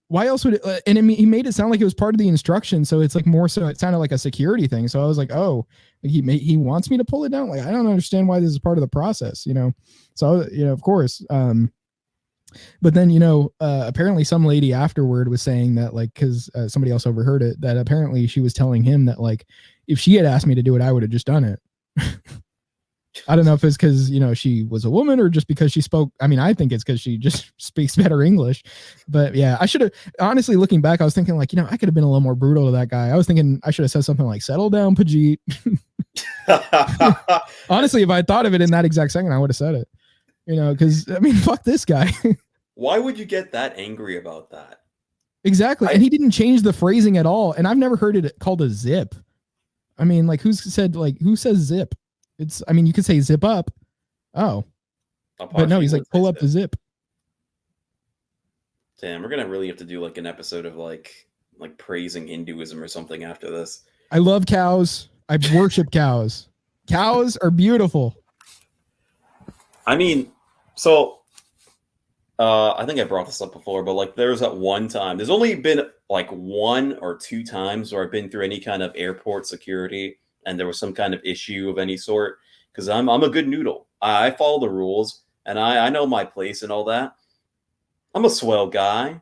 why else would it, and he made it sound like it was part of the instruction. So it's like more so it sounded like a security thing. So I was like, oh, he wants me to pull it down. Like, I don't understand why this is part of the process, So, of course. But then, apparently some lady afterward was saying that like, cause somebody else overheard it, that apparently she was telling him that like, if she had asked me to do it, I would have just done it. I don't know if it's because, she was a woman or just because she spoke. I mean, I think it's because she just speaks better English. But yeah, I should have, honestly, looking back, I was thinking like, I could have been a little more brutal to that guy. I was thinking I should have said something like, settle down, Pajit. Honestly, if I thought of it in that exact second, I would have said it, because I mean, fuck this guy. Why would you get that angry about that? Exactly. And he didn't change the phrasing at all. And I've never heard it called a zip. I mean, like, who says zip? I mean, you could say zip up. Oh. But no, he's like, pull up the zip. Damn, we're gonna really have to do like an episode of like praising Hinduism or something after this. I love cows. I worship cows. Cows are beautiful. I mean, so I think I brought this up before, but like there was that one time. There's only been like 1 or 2 times where I've been through any kind of airport security and there was some kind of issue of any sort. Because I'm a good noodle. I follow the rules and I know my place and all that. I'm a swell guy.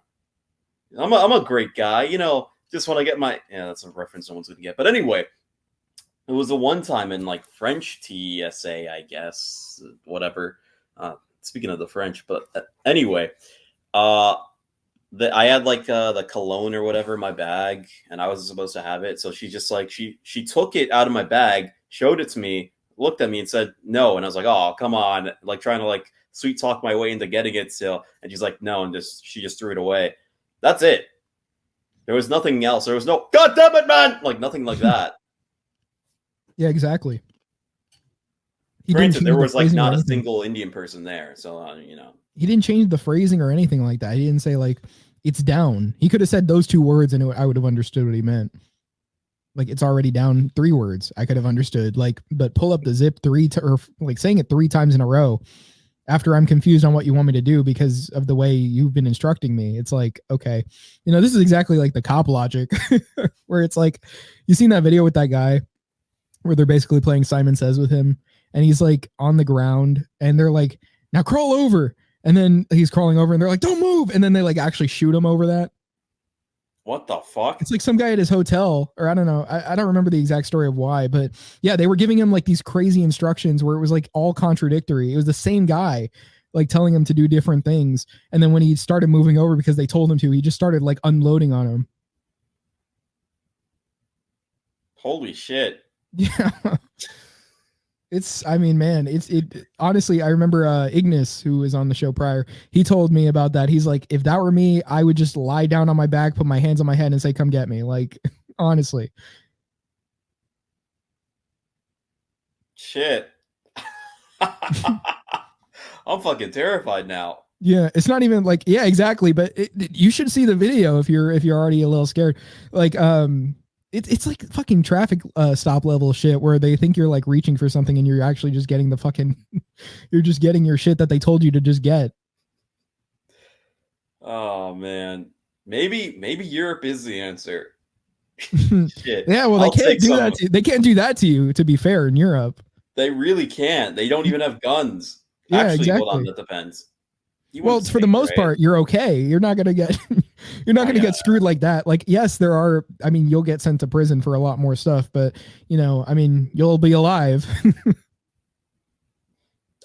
I'm a great guy. You know, just when I get my that's a reference no one's gonna get. But anyway, it was the one time in like French TSA, I guess, whatever. Speaking of the French, but anyway, I had like the cologne or whatever in my bag, and I wasn't supposed to have it. So she just like she took it out of my bag, showed it to me, looked at me, and said no. And I was like, oh, come on, like trying to like sweet talk my way into getting it still. And she's like, no, and she just threw it away. That's it. There was nothing else. There was no God damn it, man, like nothing like that. Yeah, exactly. Granted, there was like not a single Indian person there, so you know. He didn't change the phrasing or anything like that. He didn't say like it's down. He could have said those 2 words and I would have understood what he meant. Like it's already down 3 words. I could have understood. Like, but pull up the zip or like saying it 3 times in a row after I'm confused on what you want me to do because of the way you've been instructing me. It's like, okay, you know, this is exactly like the cop logic where it's like, you seen that video with that guy where they're basically playing Simon Says with him. And he's like on the ground and they're like, now crawl over. And then he's crawling over and they're like, don't move. And then they like actually shoot him over that. What the fuck? It's like some guy at his hotel, or I don't know. I don't remember the exact story of why, but yeah, they were giving him like these crazy instructions where it was like all contradictory. It was the same guy like telling him to do different things. And then when he started moving over because they told him to, he just started like unloading on him. Holy shit. Yeah. I mean, man, honestly, I remember Ignis, who was on the show prior, he told me about that. He's like, if that were me, I would just lie down on my back, put my hands on my head and say, come get me. Like, honestly. Shit. I'm fucking terrified now. Yeah, it's not even like, yeah, exactly. But you should see the video if you're already a little scared. Like, it's like fucking traffic stop level shit where they think you're like reaching for something and you're actually just getting the fucking, you're just getting your shit that they told you to just get. Oh man, maybe Europe is the answer. Shit. Yeah, well, they can't do that. They can't do that to you. To be fair, in Europe, they really can't. They don't even have guns. Yeah, actually, exactly. Hold on, that depends. Well, for the most part, you're okay. You're not gonna get get screwed like that. Like, yes, there are. I mean, you'll get sent to prison for a lot more stuff, but you know, I mean, you'll be alive.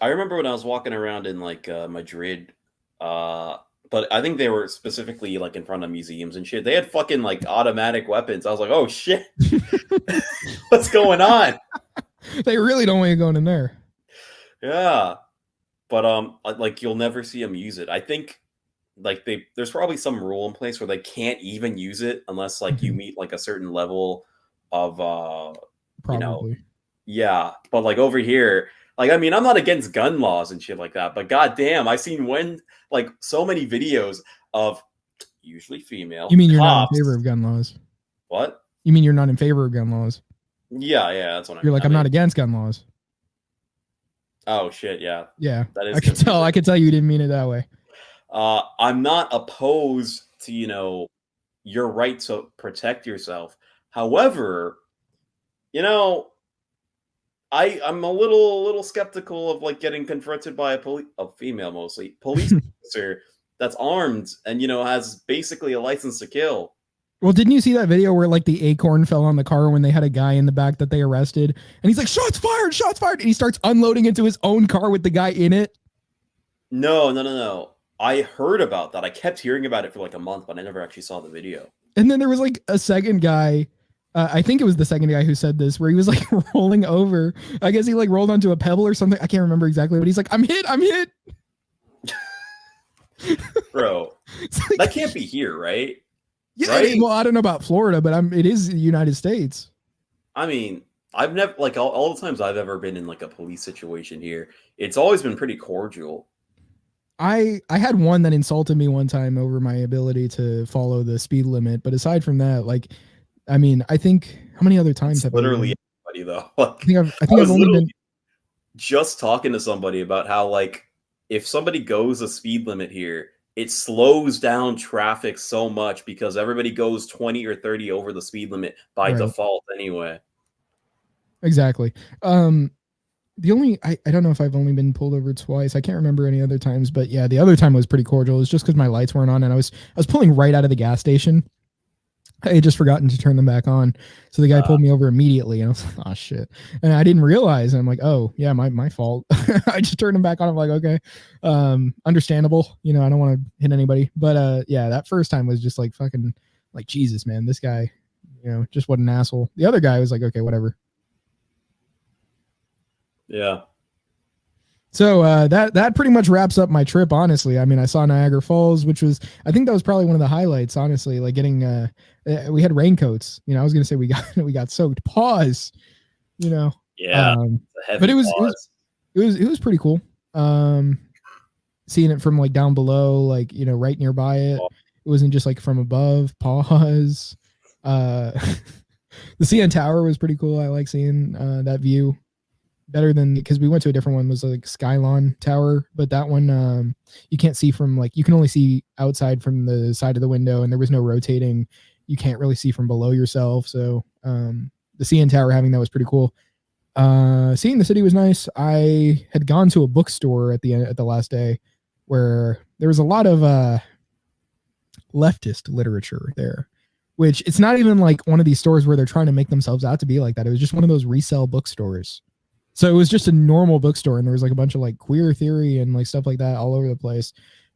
I remember when I was walking around in like Madrid, but I think they were specifically like in front of museums and shit. They had fucking like automatic weapons. I was like, oh shit, what's going on? They really don't want you going in there. Yeah. But like you'll never see them use it. I think like there's probably some rule in place where they can't even use it unless like you meet like a certain level of probably. You know, yeah. But like over here, like I mean, I'm not against gun laws and shit like that, but goddamn, I've seen like so many videos of usually female. You mean you're not in favor of gun laws? What? You mean you're not in favor of gun laws? Yeah, that's what you're like. I'm not against gun laws. Oh shit! Yeah, yeah. That is. I could tell you didn't mean it that way. I'm not opposed to your right to protect yourself. However, I'm a little skeptical of like getting confronted by a female mostly police officer that's armed and has basically a license to kill. Well, didn't you see that video where like the acorn fell on the car when they had a guy in the back that they arrested? And he's like, shots fired. And he starts unloading into his own car with the guy in it. No. I heard about that. I kept hearing about it for like a month, but I never actually saw the video. And then there was like a second guy. I think it was the second guy who said this, where he was like rolling over. I guess he like rolled onto a pebble or something. I can't remember exactly, but he's like, I'm hit. Bro, Like, that can't be here, right? Yeah, Right? well, I don't know about Florida, but it is the United States. I mean, I've never like all the times I've ever been in like a police situation here, it's always been pretty cordial. I had one that insulted me one time over my ability to follow the speed limit, but aside from that, like, I mean, I think how many other times It's have I literally been? everybody though. Like I I think I've was only literally been. just talking to somebody about how like if somebody goes a speed limit here, it slows down traffic so much because everybody goes 20 or 30 over the speed limit by Right. default anyway. Exactly. The only I don't know if I've only been pulled over twice. I can't remember any other times, but yeah, the other time was pretty cordial. It was just because my lights weren't on and I was pulling right out of the gas station. I had just forgotten to turn them back on. So the guy pulled me over immediately and I was like, oh shit. And I didn't realize. And I'm like, oh yeah, my fault. I just turned them back on. I'm like, okay. Understandable. You know, I don't want to hit anybody. But yeah, that first time was just like fucking like Jesus, man. This guy, you know, just what an asshole. The other guy was like, okay, whatever. Yeah. So that pretty much wraps up my trip. Honestly, I mean, I saw Niagara Falls, which was I think that was probably one of the highlights. Honestly, like getting we had raincoats. You know, I was gonna say we got soaked. Pause. You know, Yeah. It's a but heavy pause. it was pretty cool. Seeing it from like down below, like you know, right nearby it. It wasn't just like from above. Pause. The CN Tower was pretty cool. I like seeing that view better than because we went to a different one was like Skylon Tower, but that one you can't see from like you can only see outside from the side of the window, and there was no rotating. You can't really see from below yourself. So the CN Tower having that was pretty cool. Seeing the city was nice. I had gone to a bookstore at the last day where there was a lot of leftist literature there. Which it's not even like one of these stores where they're trying to make themselves out to be like that. It was just one of those resale bookstores. So it was just a normal bookstore, and there was like a bunch of like queer theory and like stuff like that all over the place.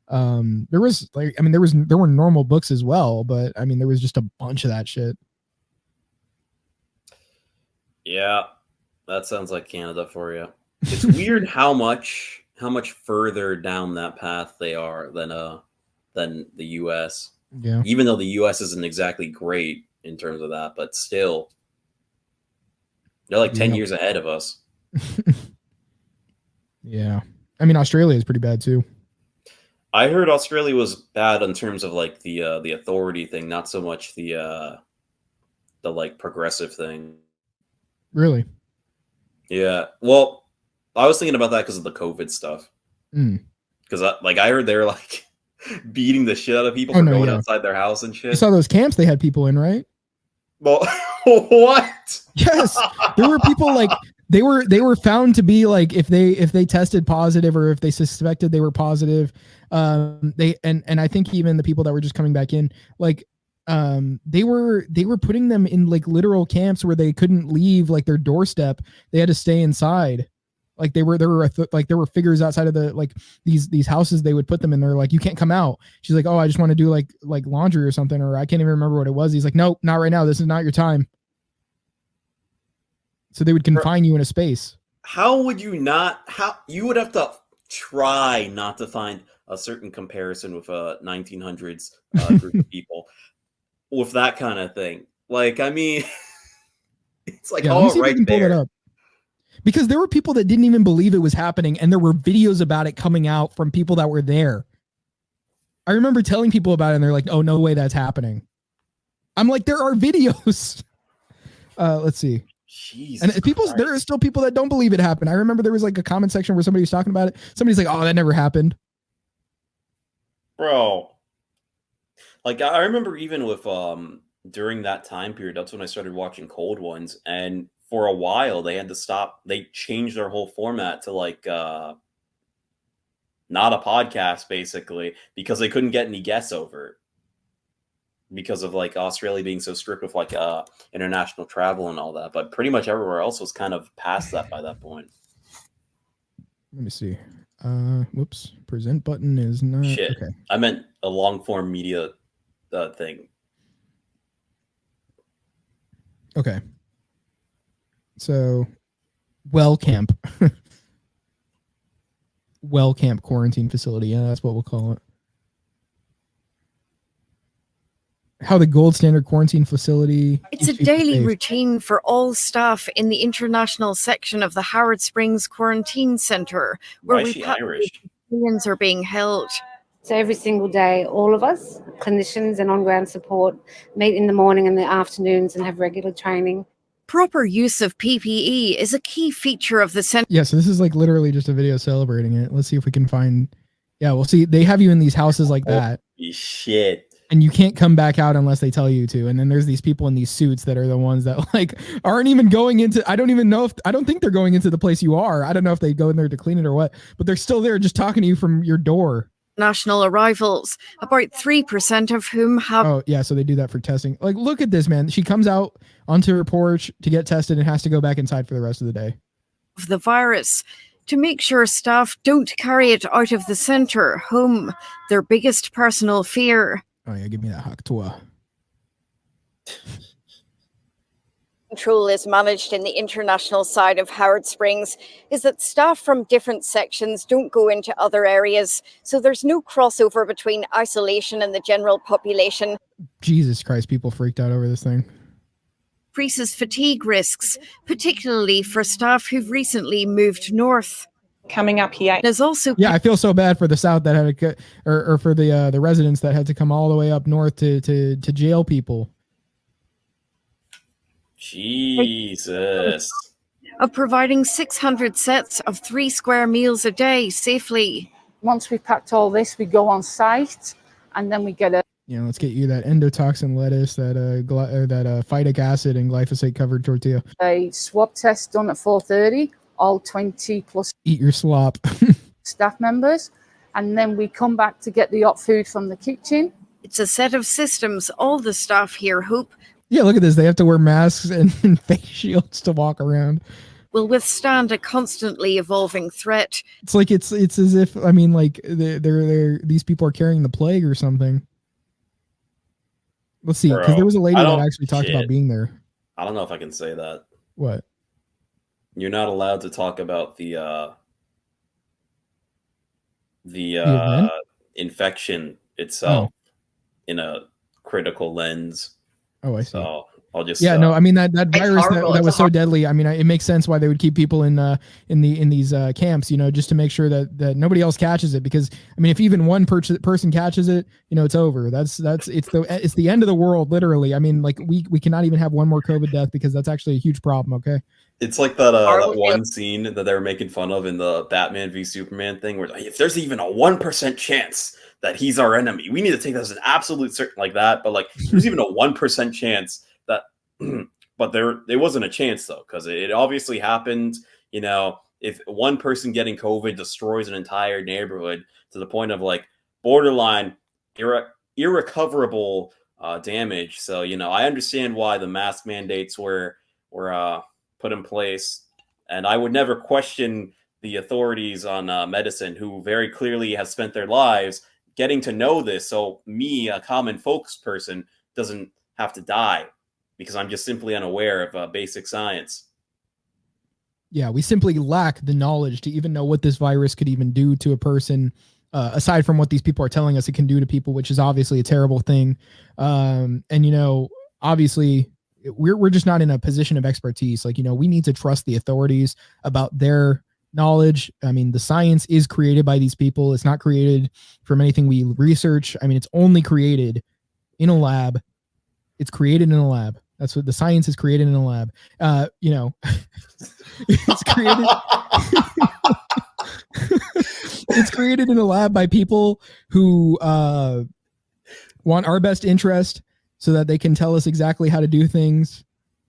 There was like, I mean, there were normal books as well, but I mean, there was just a bunch of that shit. Yeah, that sounds like Canada for you. It's weird how much further down that path they are than the US. Yeah. Even though the US isn't exactly great in terms of that, but still they're like 10 years ahead of us. Yeah. I mean, Australia is pretty bad too. I heard Australia was bad in terms of like the authority thing, not so much the like progressive thing. Really? Yeah. Well, I was thinking about that because of the COVID stuff. Because I heard they were like beating the shit out of people for going outside their house and shit. You saw those camps they had people in, right? Well, what? Yes, there were people like they were found to be like if they tested positive or if they suspected they were positive, they and I think even the people that were just coming back in, like they were putting them in like literal camps where they couldn't leave like their doorstep. They had to stay inside. Like there were figures outside of the like these houses they would put them in. They're like, you can't come out. She's like, oh, I just want to do like laundry or something, or I can't even remember what it was. He's like, nope, not right now. This is not your time. So they would confine you in a space. How would you not? How you would have to try not to find a certain comparison with a 1900s group of people with that kind of thing. Like, I mean, it's like all right there. Because there were people that didn't even believe it was happening, and there were videos about it coming out from people that were there. I remember telling people about it, and they're like, "Oh, no way, that's happening." I'm like, "There are videos." Let's see. Jesus and there are still people that don't believe it happened. I remember there was like a comment section where somebody was talking about it. Somebody's like, "Oh, that never happened." Bro. Like I remember even with during that time period, that's when I started watching Cold Ones, and for a while they had to stop. They changed their whole format to like not a podcast basically because they couldn't get any guests over because of like Australia being so strict with like international travel and all that. But pretty much everywhere else was kind of past that by that point. Let me see. Whoops. Present button is not Shit. Okay. I meant a long form media thing. Okay. So, well camp. Well camp quarantine facility. Yeah, that's what we'll call it. how the gold standard quarantine facility. It's a daily routine for all staff in the international section of the Howard Springs Quarantine Center, where millions are being held. So every single day, all of us, clinicians and on-ground support, meet in the morning and the afternoons and have regular training. Proper use of PPE is a key feature of the center. Yeah, so this is like literally just a video celebrating it. Let's see if we can find. Yeah, we'll see. They have you in these houses like that. Holy shit. And you can't come back out unless they tell you to. And then there's these people in these suits that are the ones that like aren't even going into. I don't even know if I don't think they're going into the place you are. I don't know if they go in there to clean it or what, but they're still there just talking to you from your door. National arrivals, about 3% of whom have. Oh, yeah. So they do that for testing. Like, look at this, man. She comes out onto her porch to get tested and has to go back inside for the rest of the day. Of the virus to make sure staff don't carry it out of the center home, their biggest personal fear. Oh, yeah. Give me that hot tour. Control is managed in the international side of Howard Springs is that staff from different sections don't go into other areas, so there's no crossover between isolation and the general population. Jesus Christ, people freaked out over this thing. Increases fatigue risks, particularly for staff who've recently moved north. Coming up here. There's also I feel so bad for the South that had to, or for the residents that had to come all the way up north to jail people. Jesus. Of providing 600 sets of 3 square meals a day safely. Once we've packed all this, we go on site and then we get a. Let's get you that endotoxin lettuce, that phytic acid and glyphosate covered tortilla. A swab test done at 4:30, all 20 plus. Eat your slop. Staff members. And then we come back to get the hot food from the kitchen. It's a set of systems all the staff here hope. Yeah, look at this. They have to wear masks and face shields to walk around. Will withstand a constantly evolving threat. It's like it's as if like they're these people are carrying the plague or something. Let's see, because there was a lady that actually talked about being there. I don't know if I can say that. What? You're not allowed to talk about the infection itself in a critical lens. Oh, I see. So I'll just that virus that was so deadly. It makes sense why they would keep people in these camps, just to make sure that nobody else catches it. Because if even one person catches it, it's over. It's the end of the world, literally. We cannot even have one more COVID death because that's actually a huge problem. Okay. It's like that one scene that they were making fun of in the Batman v Superman thing, where if there's even a 1% chance that he's our enemy, we need to take that as an absolute certain, like that. But there's even a 1% chance that, but there wasn't a chance though, because it obviously happened. If one person getting COVID destroys an entire neighborhood to the point of borderline irrecoverable damage. So I understand why the mask mandates were put in place, and I would never question the authorities on medicine, who very clearly have spent their lives getting to know this, so me, a common folks person, doesn't have to die because I'm just simply unaware of basic science. Yeah, we simply lack the knowledge to even know what this virus could even do to a person, aside from what these people are telling us it can do to people, which is obviously a terrible thing. Obviously we're just not in a position of expertise. We need to trust the authorities about their knowledge. The science is created by these people. It's not created from anything we research. It's only created in a lab. It's created in a lab. That's what the science is created in a lab. It's created. It's created in a lab by people who want our best interest, so that they can tell us exactly how to do things,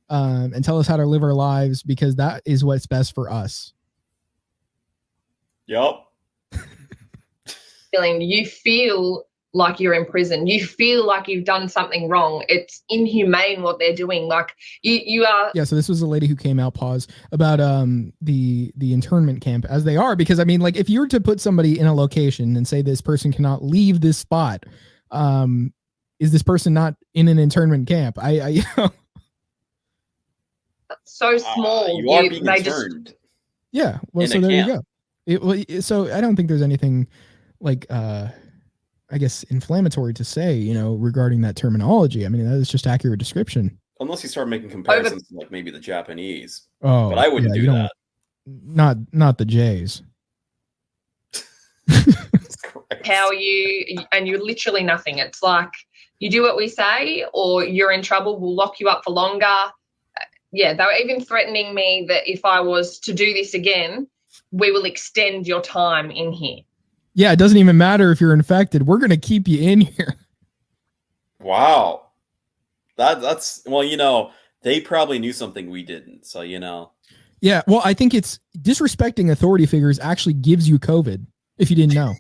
and tell us how to live our lives, because that is what's best for us. Yup. You feel like you're in prison. You feel like you've done something wrong. It's inhumane what they're doing. You are. Yeah. So this was a lady who came out, about the internment camp, as they are, because if you were to put somebody in a location and say this person cannot leave this spot, is this person not in an internment camp? So small. You are being interned. Yeah. Well, so there you go. So I don't think there's anything I guess, inflammatory to say, regarding that terminology. I mean, that is just accurate description. Unless you start making comparisons to like maybe the Japanese. Oh, but I wouldn't do that. Not the Jays. How you're literally nothing. It's like you do what we say or you're in trouble, we'll lock you up for longer. Yeah, they were even threatening me that if I was to do this again, we will extend your time in here. Yeah, it doesn't even matter if you're infected. We're going to keep you in here. Wow. That's, well, they probably knew something we didn't. So, Yeah, well, I think it's disrespecting authority figures actually gives you COVID, if you didn't know.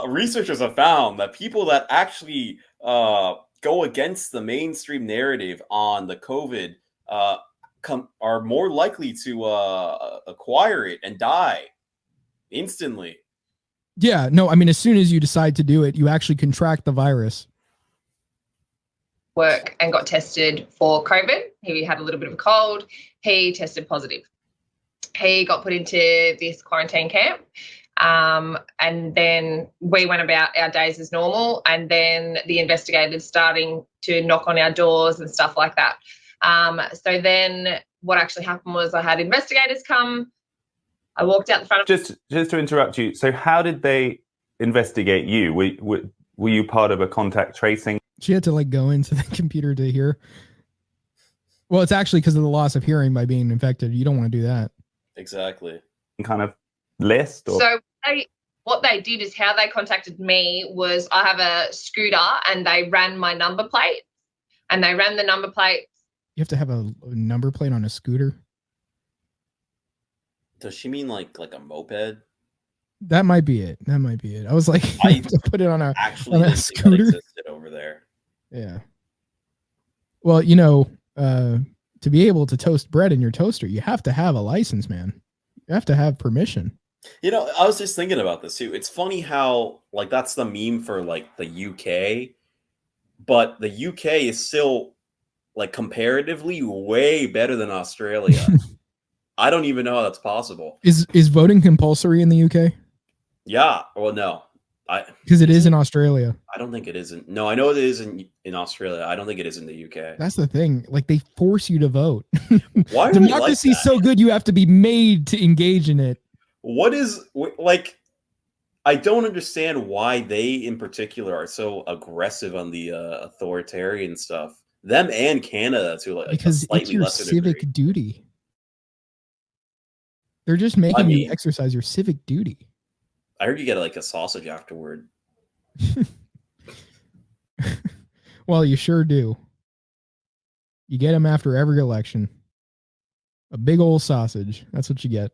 Researchers have found that people that actually go against the mainstream narrative on the COVID are more likely to acquire it and die instantly. Yeah, no, I mean, as soon as you decide to do it, you actually contract the virus. Work and got tested for COVID. He had a little bit of a cold. He tested positive. He got put into this quarantine camp. And then we went about our days as normal. And then the investigators starting to knock on our doors and stuff like that. So then what actually happened was I had investigators come. I walked out the front of... Just to interrupt you. So how did they investigate you? Were you part of a contact tracing? She had to go into the computer to hear. Well, it's actually because of the loss of hearing by being infected. You don't want to do that. Exactly. Kind of list? Or? So what they did is how they contacted me was I have a scooter and they ran my number plate and they ran the number plate. You have to have a number plate on a scooter? Does she mean like a moped? That might be it. I was like, I to put it on a scooter. That existed over there. Yeah. Well, to be able to toast bread in your toaster, you have to have a license, man. You have to have permission. I was just thinking about this too. It's funny how that's the meme for the UK, but the UK is still comparatively way better than Australia. I don't even know how that's possible. Is voting compulsory in the UK? Yeah. Well, no. Because it is in Australia. I don't think it isn't. No, I know it is in Australia. I don't think it is in the UK. That's the thing. They force you to vote. Why are democracy's so good you have to be made to engage in it. What is I don't understand why they in particular are so aggressive on the authoritarian stuff. Them and Canada to because it's your civic duty. They're just making you exercise your civic duty. I heard you get a sausage afterward. Well, you sure do. You get them after every election. A big old sausage. That's what you get.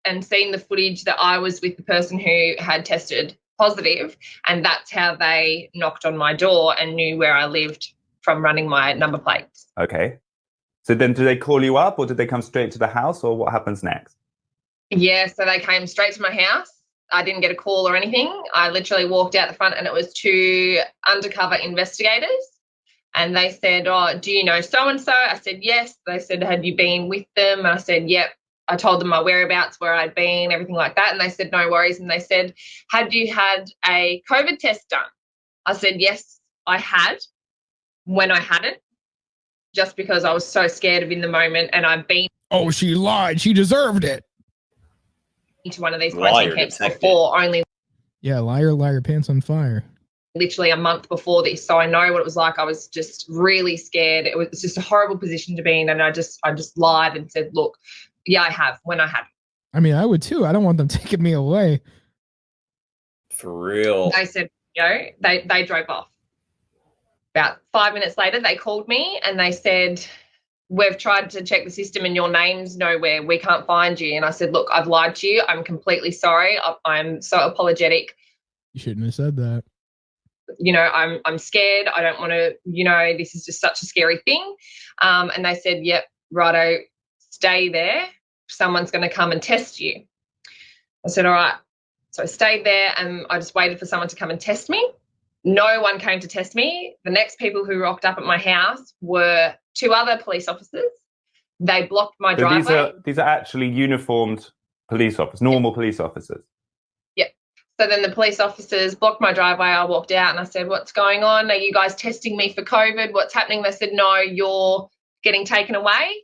And seeing the footage that I was with the person who had tested positive, and that's how they knocked on my door and knew where I lived from running my number plates. Okay. So then do they call you up or did they come straight to the house or what happens next? Yeah, so they came straight to my house. I didn't get a call or anything. I literally walked out the front and it was two undercover investigators. And they said, "Oh, do you know so-and-so?" I said, "Yes." They said, "Had you been with them?" And I said, "Yep." I told them my whereabouts, where I'd been, everything like that. And they said, "No worries." And they said, "Had you had a COVID test done?" I said, "Yes, I had." When I hadn't, just because I was so scared of in the moment and I've been... Oh, she lied. She deserved it. ...into one of these quarantine camps before, only... Yeah, liar, pants on fire. Literally a month before this, so I know what it was like. I was just really scared. It was just a horrible position to be in, and I just lied and said, "Look, yeah, I have." When I had. I mean, I would too. I don't want them taking me away. For real. They said, they drove off. About 5 minutes later, they called me and they said, "We've tried to check the system and your name's nowhere. We can't find you." And I said, "Look, I've lied to you. I'm completely sorry. I'm so apologetic. You shouldn't have said that. I'm scared. I don't want to, this is just such a scary thing." And they said, "Yep, righto, stay there. Someone's going to come and test you." I said, "All right." So I stayed there and I just waited for someone to come and test me. No one came to test me. The next people who rocked up at my house were two other police officers. They blocked my driveway. These are actually uniformed police officers, normal police officers. Yep. So then the police officers blocked my driveway. I walked out and I said, what's going on? Are you guys testing me for COVID? What's happening? They said, no, you're getting taken away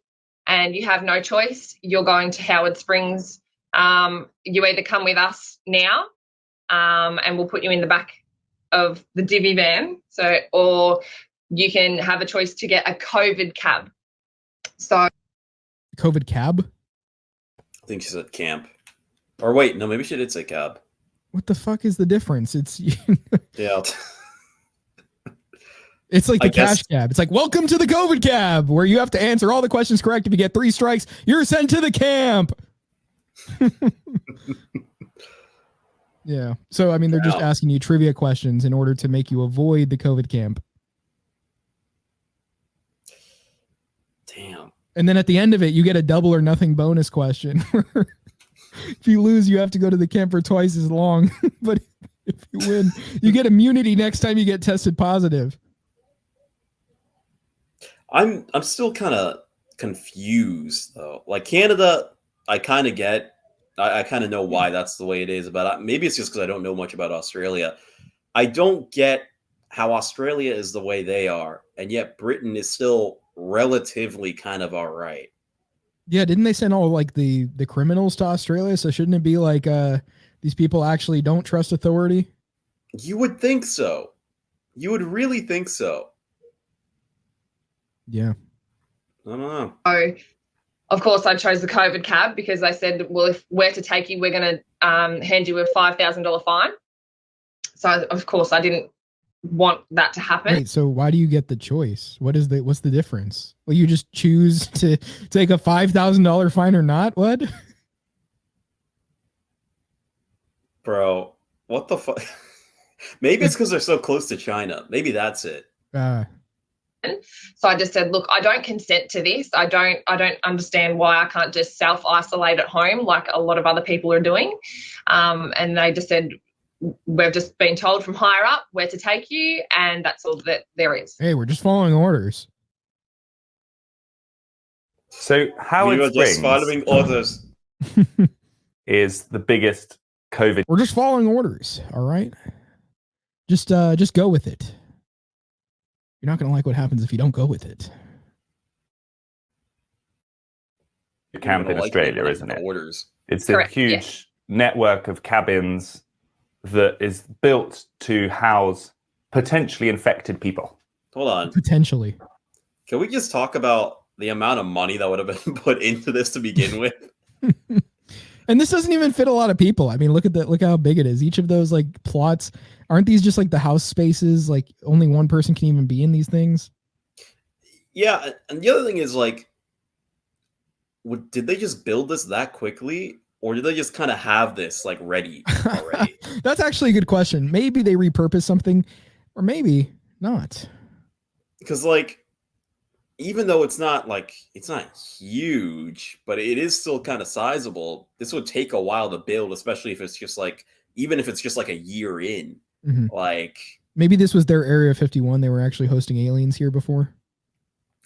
and you have no choice. You're going to Howard Springs. You either come with us now and we'll put you in the back of the divvy van, or you can have a choice to get a COVID cab. So COVID cab? I think she said camp. Or wait, no, maybe she did say cab. What the fuck is the difference? It's yeah. It's like the cash cab. It's like, welcome to the COVID cab, where you have to answer all the questions correct. If you get 3 strikes, you're sent to the camp. Yeah. So, I mean, they're just asking you trivia questions in order to make you avoid the COVID camp. Damn. And then at the end of it, you get a double or nothing bonus question. If you lose, you have to go to the camp for twice as long. But if you win, you get immunity next time you get tested positive. I'm still kind of confused though. Like Canada, I kind of get. I kind of know why that's the way it is, but maybe it's just because I don't know much about Australia. I don't get how Australia is the way they are, and yet Britain is still relatively kind of all right. Yeah, didn't they send all like the criminals to Australia? So shouldn't it be like these people actually don't trust authority? You would think so. You would really think so. Yeah. I don't know. So, of course, I chose the COVID cab because they said, well, if we're to take you, we're going to hand you a $5,000 fine. So, of course, I didn't want that to happen. Wait, so why do you get the choice? What's the difference? Well, you just choose to take a $5,000 fine or not? What? Bro, what the fuck? Maybe it's because they're so close to China. Maybe that's it. So I just said, look, I don't consent to this. I don't understand why I can't just self-isolate at home like a lot of other people are doing. And they just said, we've just been told from higher up where to take you, and that's all that there is. Hey, we're just following orders. So Howard Springs just following orders is the biggest COVID. We're just following orders. All right. Just go with it. You're not going to like what happens if you don't go with it. Camp in Australia, isn't it? Orders. It's a huge network of cabins that is built to house potentially infected people. Hold on. Potentially. Can we just talk about the amount of money that would have been put into this to begin with? And this doesn't even fit a lot of people. I mean, look how big it is. Each of those like plots, aren't these just like the house spaces? Like only one person can even be in these things. Yeah, and the other thing is like, did they just build this that quickly? Or did they just kind of have this like ready already? That's actually a good question. Maybe they repurpose something, or maybe not. Because like, even though it's not huge, but it is still kind of sizable. This would take a while to build, especially if it's just like, even if it's just like a year in. Mm-hmm. Like maybe this was their Area 51. They were actually hosting aliens here before.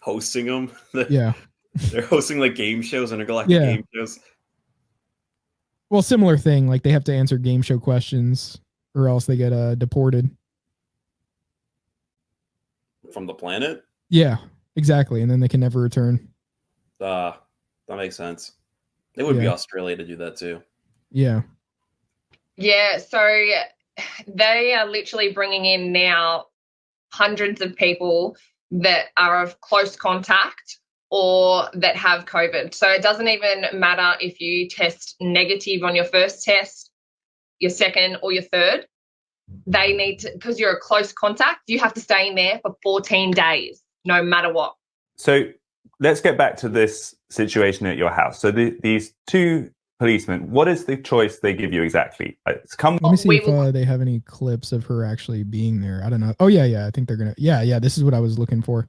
Hosting them? Yeah. They're hosting like game shows, intergalactic game shows. Well, similar thing. Like they have to answer game show questions or else they get deported. From the planet? Yeah, exactly. And then they can never return. That makes sense. It would be Australia to do that too. Yeah. Yeah, so they are literally bringing in now hundreds of people that are of close contact or that have COVID. So it doesn't even matter if you test negative on your first test, your second or your third. They need to, because you're a close contact, you have to stay in there for 14 days, no matter what. So let's get back to this situation at your house. So these 2 policemen, what is the choice they give you exactly? Let me see if they have any clips of her actually being there. I don't know. Oh, yeah. I think they're going to. Yeah. This is what I was looking for.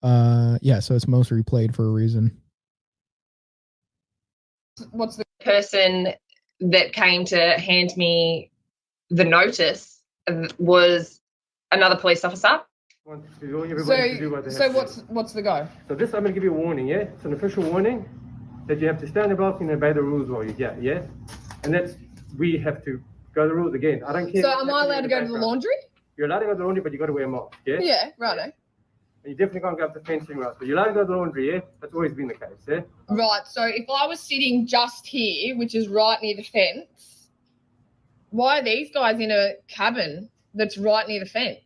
So it's most replayed for a reason. What's the person that came to hand me the notice was another police officer. So what's the go? So this, I'm going to give you a warning, yeah? It's an official warning that you have to stand above and obey the rules while you get, yeah? And we have to Go the rules again. I don't care. So am I allowed to go to the laundry? You're allowed to go to the laundry, but you got to wear a mask. Yeah. Yeah, righto. And you definitely can't go up the fencing route. But you're allowed to go to the laundry. Yeah. That's always been the case. Yeah. Right. So if I was sitting just here, which is right near the fence, why are these guys in a cabin that's right near the fence?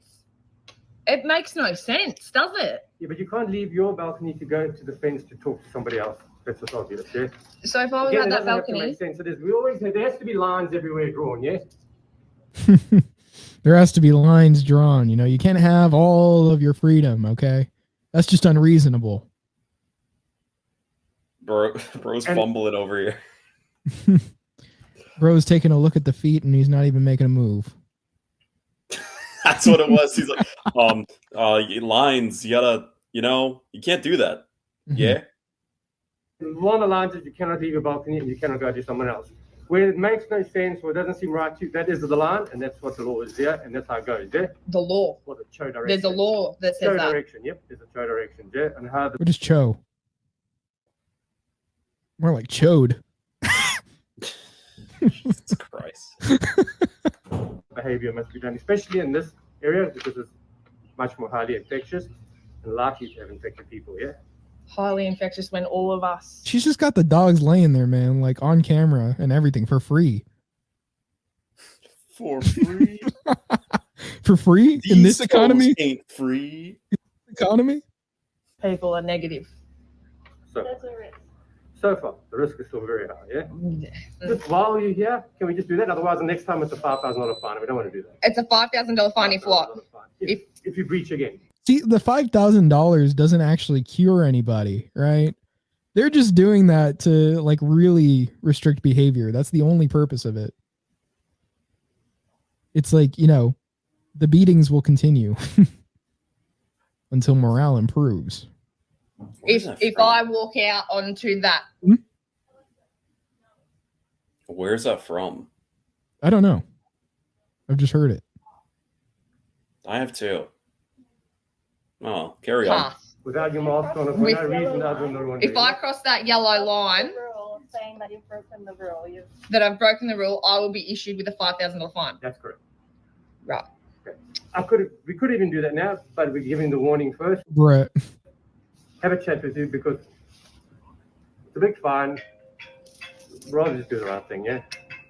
It makes no sense, does it? Yeah, but you can't leave your balcony to go to the fence to talk to somebody else. That's just obvious. Yeah. So if I was Again, at it that doesn't have to balcony, make sense. There has to be lines everywhere drawn. Yeah. There has to be lines drawn. You know, you can't have all of your freedom. Okay, that's just unreasonable. Bro's fumbling over here. Bro's taking a look at the feet and he's not even making a move. That's what it was. He's like, lines, you gotta, you can't do that. Yeah. One of the lines is you cannot leave your balcony and you cannot go to someone else. Where it makes no sense or it doesn't seem right to you, that is the line, and that's what the law is there, and that's how it goes. Yeah. The law. What the Cho direction. There's a law that says Cho that. direction. Yep. There's a Cho direction. Yeah. And how the What is Cho? More like chode. Jesus Christ. behavior must be done, especially in this area because it's much more highly infectious and likely to have infected people. Yeah. Highly infectious when all of us. She's just got the dogs laying there, man, like on camera and everything for free. For free? For free? These in this economy? Ain't free. Economy? People are negative. So far, the risk is still very high. Yeah. Just while you're here, can we just do that? Otherwise, the next time it's a $5,000 fine. We don't want to do that. It's a $5,000 fine if what? If you breach again. See, the $5,000 doesn't actually cure anybody, right? They're just doing that to like really restrict behavior. That's the only purpose of it. It's like, the beatings will continue until morale improves. If I walk out onto that. Where's that from? I don't know. I've just heard it. I have too. Oh, carry on. Without your mask on, for no reason other than the laundry. If I cross that yellow line, saying that you've broken the rule, that I've broken the rule, I will be issued with a $5,000 fine. That's correct. Right. Okay. We could even do that now, but we're giving the warning first. Right. Have a chat with you because it's a big fine. Rather just do the right thing, yeah.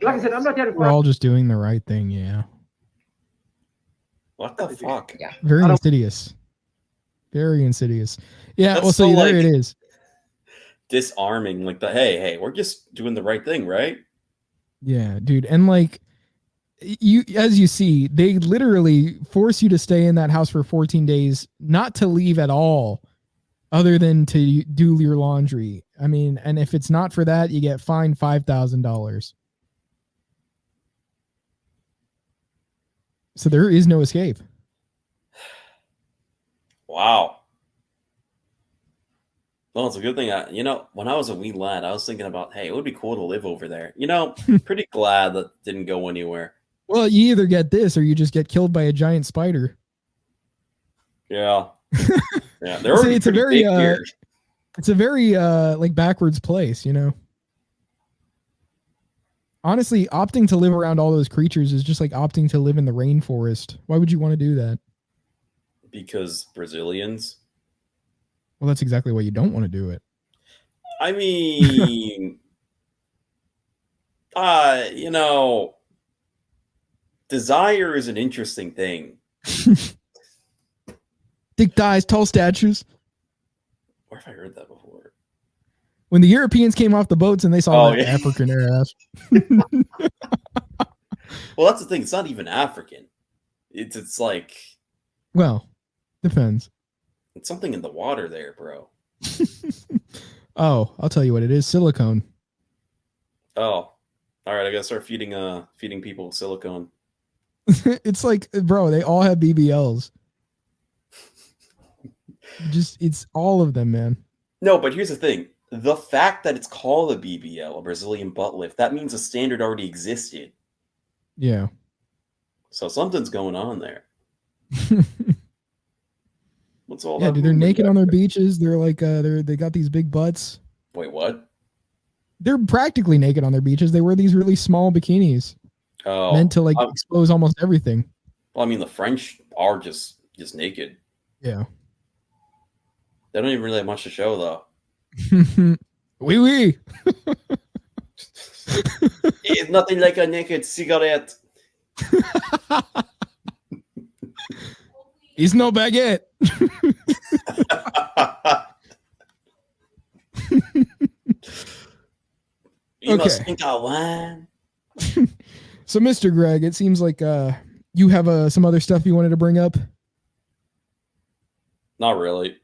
Like I said, I'm not here to. We're all just doing the right thing, yeah. What the fuck? Yeah. Very insidious. Very insidious. Yeah, That's well, so there it is. Disarming, like hey, we're just doing the right thing, right? Yeah, dude. And like as you see, they literally force you to stay in that house for 14 days, not to leave at all, other than to do your laundry. I mean, and if it's not for that, you get fined $5,000. So there is no escape. Wow. Well, it's a good thing. When I was a wee lad, I was thinking about, hey, it would be cool to live over there. Pretty glad that didn't go anywhere. Well, you either get this or you just get killed by a giant spider. Yeah. Yeah. They're already it's a very big here. It's a very like backwards place, Honestly, opting to live around all those creatures is just like opting to live in the rainforest. Why would you want to do that? Because Brazilians. Well, that's exactly why you don't want to do it. I mean, desire is an interesting thing. Thick thighs, tall statues. Where have I heard that before? When the Europeans came off the boats and they saw that yeah. African ass. Well, that's the thing. It's not even African. It's like. Well, depends. It's something in the water there, bro. Oh, I'll tell you what it is. Silicone. Oh, all right. I gotta start feeding people silicone. It's like, bro, they all have BBLs. It's all of them, man. No, but here's the thing. The fact that it's called a BBL, a Brazilian butt lift, that means a standard already existed. Yeah. So something's going on there. What's all that? Yeah, dude, they're naked on their beaches. They're like, they got these big butts. Wait, what? They're practically naked on their beaches. They wear these really small bikinis. Oh, meant to like expose almost everything. Well, I mean, the French are just naked. Yeah. They don't even really have much to show, though. Oui, oui. It's nothing like a naked cigarette. He's no baguette. You must think I wine. So, Mr. Greg, it seems like you have some other stuff you wanted to bring up. Not really.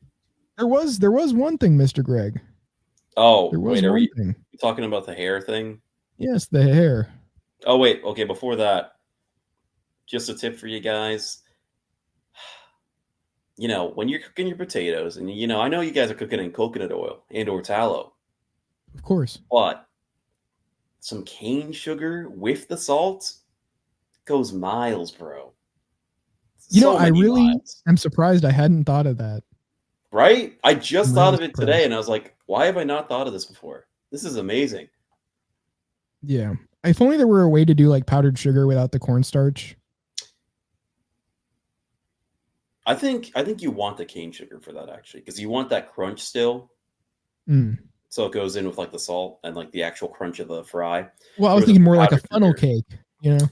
There was one thing, Mr. Greg. Oh, there was wait, are you thing. talking about the hair thing? Yes, the hair. Oh, wait. Okay, before that, just a tip for you guys. You know, when you're cooking your potatoes, and you know, I know you guys are cooking in coconut oil and or tallow. Of course. But some cane sugar with the salt goes miles, bro. You know, I really am surprised I hadn't thought of that. Right? I just thought of it today, and I was like, why have I not thought of this before? This is amazing. Yeah. If only there were a way to do like powdered sugar without the cornstarch. I think you want the cane sugar for that, actually, because you want that crunch still. Mm. So it goes in with like the salt and like the actual crunch of the fry. Well, I was thinking more like a funnel cake, you know?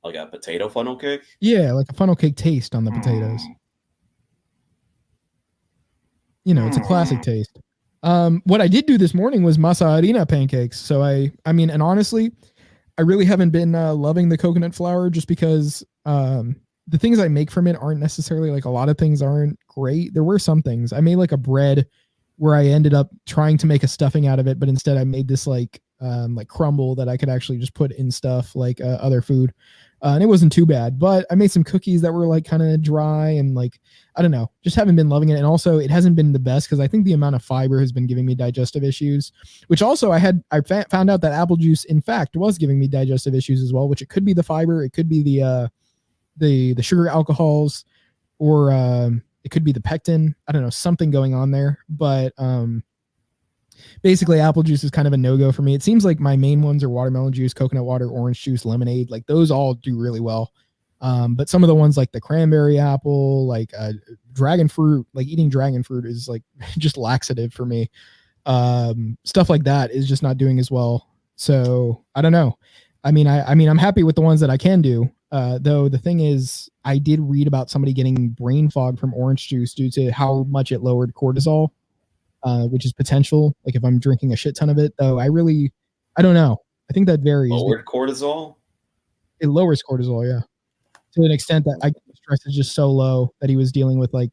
Like a potato funnel cake? Yeah, like a funnel cake taste on the potatoes. You know, it's a classic taste. What I did do this morning was masa harina pancakes. So I mean, and honestly, I really haven't been loving the coconut flour just because the things I make from it aren't necessarily like a lot of things aren't great. There were some things. I made like a bread where I ended up trying to make a stuffing out of it, but instead I made this like crumble that I could actually just put in stuff like other food. And it wasn't too bad, but I made some cookies that were like kind of dry and like, I don't know, just haven't been loving it. And also it hasn't been the best because I think the amount of fiber has been giving me digestive issues, which also I found out that apple juice, in fact, was giving me digestive issues as well, which it could be the fiber. It could be the sugar alcohols, or it could be the pectin. I don't know, something going on there, but basically apple juice is kind of a no-go for me. It seems like my main ones are watermelon juice, coconut water, orange juice, lemonade. Like those all do really well. But some of the ones like the cranberry apple, like dragon fruit, like eating dragon fruit is like just laxative for me. Stuff like that is just not doing as well. So I don't know. I mean, I'm happy with the ones that I can do. Though the thing is, I did read about somebody getting brain fog from orange juice due to how much it lowered cortisol. Which is potential, like if I'm drinking a shit ton of it, though I don't know. I think that varies. Lowered cortisol? It lowers cortisol, yeah. To an extent that stress is just so low that he was dealing with like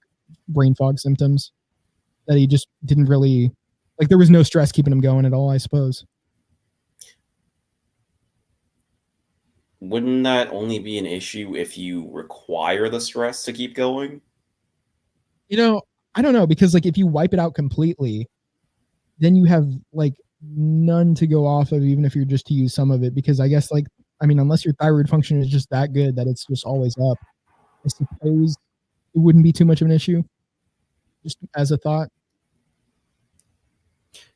brain fog symptoms that he just didn't really, like there was no stress keeping him going at all, I suppose. Wouldn't that only be an issue if you require the stress to keep going? You know, I don't know, because like if you wipe it out completely, then you have like none to go off of, even if you're just to use some of it, because I guess like, I mean, unless your thyroid function is just that good that it's just always up, I suppose it wouldn't be too much of an issue, just as a thought.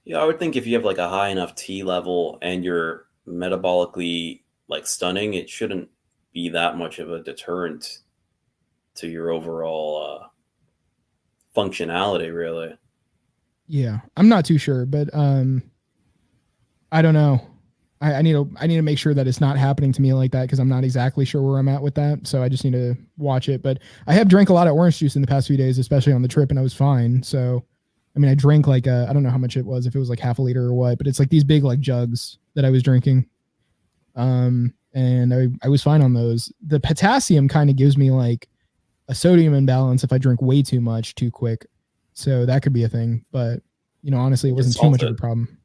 Yeah, I would think if you have like a high enough T level and you're metabolically like stunning, it shouldn't be that much of a deterrent to your overall functionality, really. Yeah, I'm not too sure, but I don't know. I need to make sure that it's not happening to me like that, because I'm not exactly sure where I'm at with that. So I just need to watch it. But I have drank a lot of orange juice in the past few days, especially on the trip, and I was fine. So I mean, I drank like I don't know how much it was, if it was like half a liter or what, but it's like these big like jugs that I was drinking. And I was fine on those. The potassium kind of gives me like a sodium imbalance if I drink way too much too quick. So that could be a thing, but you know, honestly, it wasn't too much of a problem.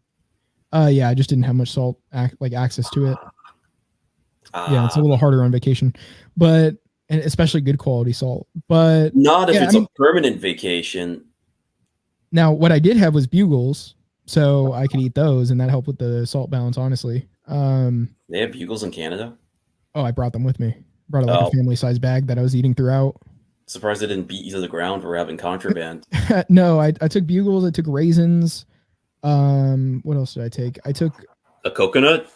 Yeah, I just didn't have much salt access to it. Yeah, it's a little harder on vacation, but and especially good quality salt. But not if it's a permanent vacation. Now, what I did have was bugles, so I could eat those, and that helped with the salt balance. Honestly, they have bugles in Canada. Oh, I brought them with me. Brought a family size bag that I was eating throughout. Surprised they didn't beat you to the ground for having contraband. No, I took bugles. I took raisins. What else did I take? I took a coconut.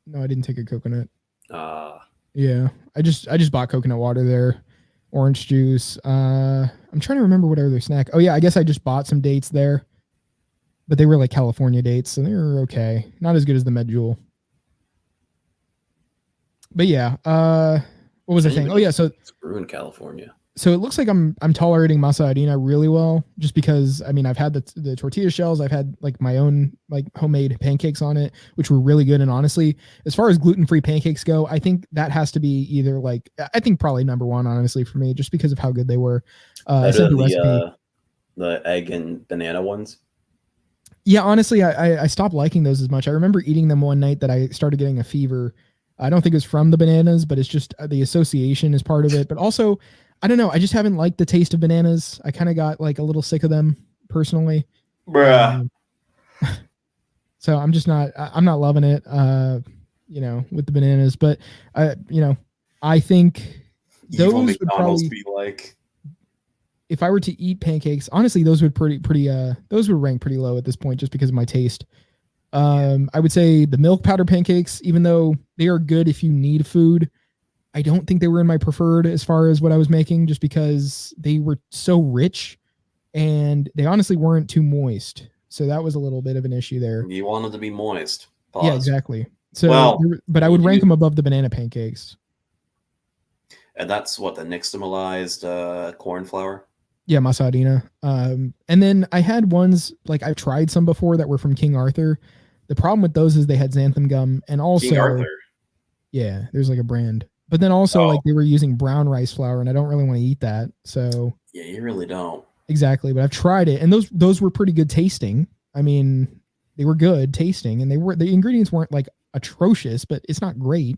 No, I didn't take a coconut. Yeah, I just bought coconut water there, orange juice. I'm trying to remember what other snack. Oh yeah, I guess I just bought some dates there, but they were like California dates, so they were okay. Not as good as the Medjool. But yeah, what was I saying? Oh yeah, so it's brewed in California. So it looks like I'm tolerating masa harina really well, just because I mean I've had the tortilla shells, I've had like my own like homemade pancakes on it, which were really good. And honestly, as far as gluten-free pancakes go, I think that has to be either like I think probably number one, honestly, for me, just because of how good they were. I sent the recipe. The egg and banana ones. Yeah, honestly, I stopped liking those as much. I remember eating them one night that I started getting a fever. I don't think it's from the bananas, but it's just the association is part of it. But also, I don't know. I just haven't liked the taste of bananas. I kind of got like a little sick of them personally. Bruh. So I'm just not. I'm not loving it. With the bananas, but I think those would probably be like. If I were to eat pancakes, honestly, those would those would rank pretty low at this point, just because of my taste. I would say the milk powder pancakes, even though they are good if you need food, I don't think they were in my preferred as far as what I was making, just because they were so rich and they honestly weren't too moist. So that was a little bit of an issue there. You want them to be moist. Pause. Yeah, exactly. So, but I would rank them above the banana pancakes. And that's what, the nixtamalized corn flour? Yeah, masa harina. And then I had ones, like I've tried some before that were from King Arthur. The problem with those is they had xanthan gum, and also King Arthur. Yeah, there's like a brand. But then also like they were using brown rice flour, and I don't really want to eat that. So yeah, you really don't. Exactly, but I've tried it, and those were pretty good tasting. I mean, they were good tasting, and the ingredients weren't like atrocious, but it's not great